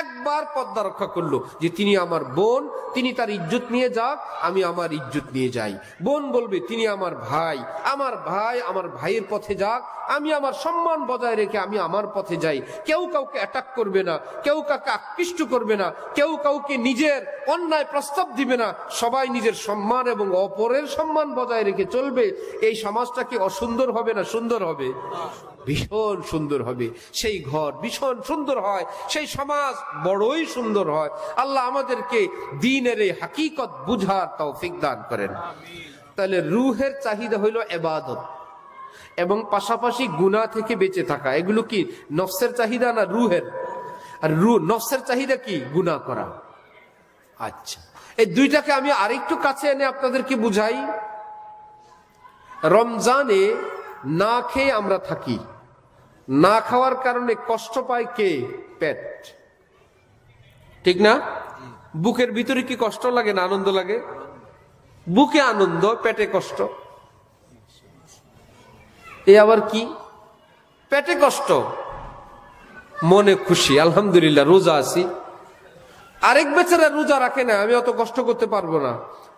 একবার পর্দা রক্ষা করলো, যে তিনি আমার বোন, তিনি তার ইজ্জত নিয়ে যাক, আমি আমার ইজ্জত নিয়ে যাই। বোন বলবে তিনি আমার ভাই, আমার ভাই আমার ভাইয়ের পথে যাক, আমি আমার সম্মান বজায় রেখে আমি আমার পথে যাই। কেউ কাউকে অ্যাটাক করবে না, কেউ কাউকে আকৃষ্ট করবে না, কেউ কাউকে নিজের অন্যায় প্রস্তাব দিবে না, সবাই নিজের সম্মান এবং অপরের সম্মান বজায় রেখে চলবে। এই সমাজটা কি অসুন্দর হবে না সুন্দর হবে? ভীষণ সুন্দর হবে। সেই ঘর ভীষণ সুন্দর হয়, সেই সমাজ বড়ই সুন্দর হয়। আল্লাহ আমাদেরকে দ্বীনের এই হাকিকত বুঝার তৌফিক দান করেন। তাহলে রূহের চাহিদা হইল ইবাদত এবং পাশাপাশি গুনাহ থেকে বেঁচে থাকা। এগুলো কি নফসের চাহিদা না রূহের? আর নফসের চাহিদা কি? গুনাহ করা। আচ্ছা, এই দুইটাকে আমি আরেকটু কাছে এনে আপনাদেরকে বুঝাই। রমজানে না খেয়ে আমরা থাকি, না খাওয়ার কারণে কষ্ট পায় কে? পেট, ঠিক না? বুকের ভিতরে কি কষ্ট লাগে না আনন্দ লাগে? বুকে আনন্দ, পেটে কষ্ট। এ আবার কি? পেটে কষ্ট, মনে খুশি, আলহামদুলিল্লাহ রোজা আছি। আরেক বেচারা রোজা রাখে না, আমি অত কষ্ট করতে পারবো না,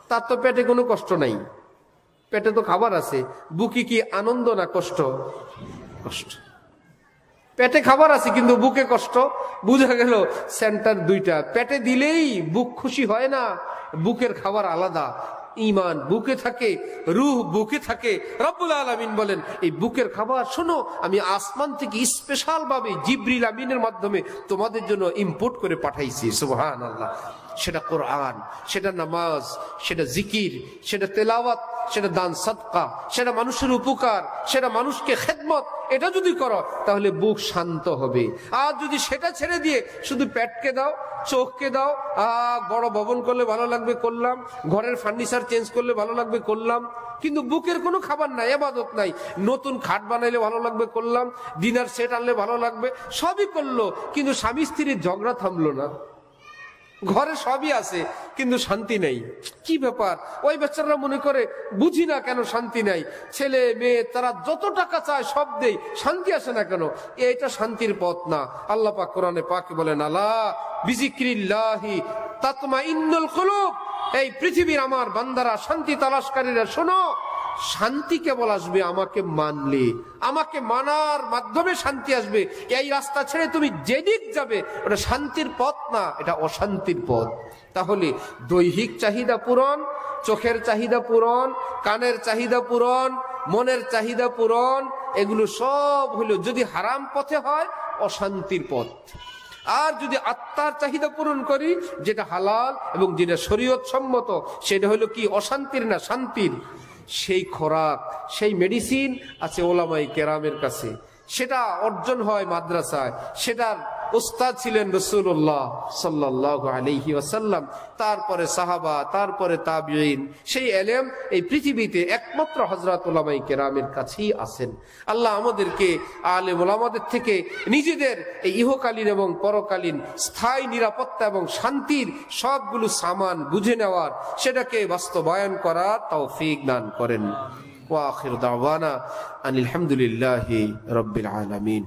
তার তো পেটে কোনো কষ্ট নাই, পেটে তো খাবার আছে। বুকে কি আনন্দ না কষ্ট? কষ্ট। পেটে খাবার আছে কিন্তু বুকে কষ্ট। বুঝা গেল সেন্টার দুইটা। পেটে দিলেই বুক খুশি হয় না, বুকের খাবার আলাদা। ঈমান বুকে থাকে, রূহ বুকে থাকে। রব্বুল আলামিন বলেন, এই বুকের খাবার শোনো, আমি আসমান থেকে স্পেশাল ভাবে জিবরিল আমিনের মাধ্যমে তোমাদের জন্য ইম্পোর্ট করে পাঠাইছি। সুবহানাল্লাহ। সেটা কোরআন, সেটা নামাজ, সেটা জিকির, সেটা তেলাওয়াত, সেটা দান সাদকা, সেটা মানুষের উপকার, সেটা মানুষকে খেদমত। এটা যদি করো তাহলে বুক শান্ত হবে। আর যদি সেটা ছেড়ে দিয়ে শুধু পেটকে দাও, চোখকে দাও, বড় ভবন করলে ভালো লাগবে করলাম, ঘরের ফার্নিচার চেঞ্জ করলে ভালো লাগবে করলাম, কিন্তু বুকের কোনো খাবার নাই, ইবাদত নাই। নতুন খাট বানাইলে ভালো লাগবে করলাম, ডিনার সেট আনলে ভালো লাগবে, সবই করলো, কিন্তু স্বামী স্ত্রীর ঝগড়া থামলো না। ঘরে সবই আছে কিন্তু শান্তি নেই। কি ব্যাপার? ওই বাচ্চারা মনে করে বুঝি না কেন শান্তি নাই। ছেলে মেয়ে তারা যত টাকা চায় সব দেই, শান্তি আসে না কেন? এটা শান্তির পথ না। আল্লাহ পাক কোরআনে পাকে বলেন, আলা বিজিক্রিল্লাহি তাতমাইন্নুল কুলুব। এই পৃথিবীর আমার বান্দারা, শান্তি তালাশকারীরা, শোনো, শান্তি কেবল আসবে আমাকে মানলে, আমাকে মানার মাধ্যমে শান্তি আসবে। এই রাস্তা ছেড়ে তুমি যেদিক যাবে ওটা শান্তির পথ না, এটা অশান্তির পথ। তাহলে দৈহিক চাহিদা পূরণ, চোখের চাহিদা পূরণ, কানের চাহিদা পূরণ, মনের চাহিদা পূরণ, এগুলো সব হলো যদি হারাম পথে হয় অশান্তির পথ। আর যদি আত্মার চাহিদা পূরণ করি যেটা হালাল এবং যেটা শরীয়ত সম্মত, সেটা হলো কি অশান্তির না শান্তির। সেই খোরাক, সেই মেডিসিন আছে ওলামায়ে কেরামের কাছে, সেটা অর্জন হয় মাদ্রাসায়, সেটার উস্তাদ ছিলেন রাসূলুল্লাহ সাল্লাল্লাহু আলাইহি ওয়াসাল্লাম, তারপরে সাহাবা, তারপরে তাবিঈন। সেই ইলম এই পৃথিবীতে একমাত্র হযরত উলামায়ে কেরামের কাছেই আছেন। আল্লাহ আমাদেরকে আলেম ওলামাদের থেকে নিজেদের এই ইহকালীন এবং পরকালীন স্থায়ী নিরাপত্তা এবং শান্তির সবগুলো সামান বুঝে নেওয়ার, সেটাকে বাস্তবায়ন করার তৌফিক দান করেন। ওয়া আখির দাওয়ানা আনিল হামদুলিল্লাহি রাব্বিল আলামিন।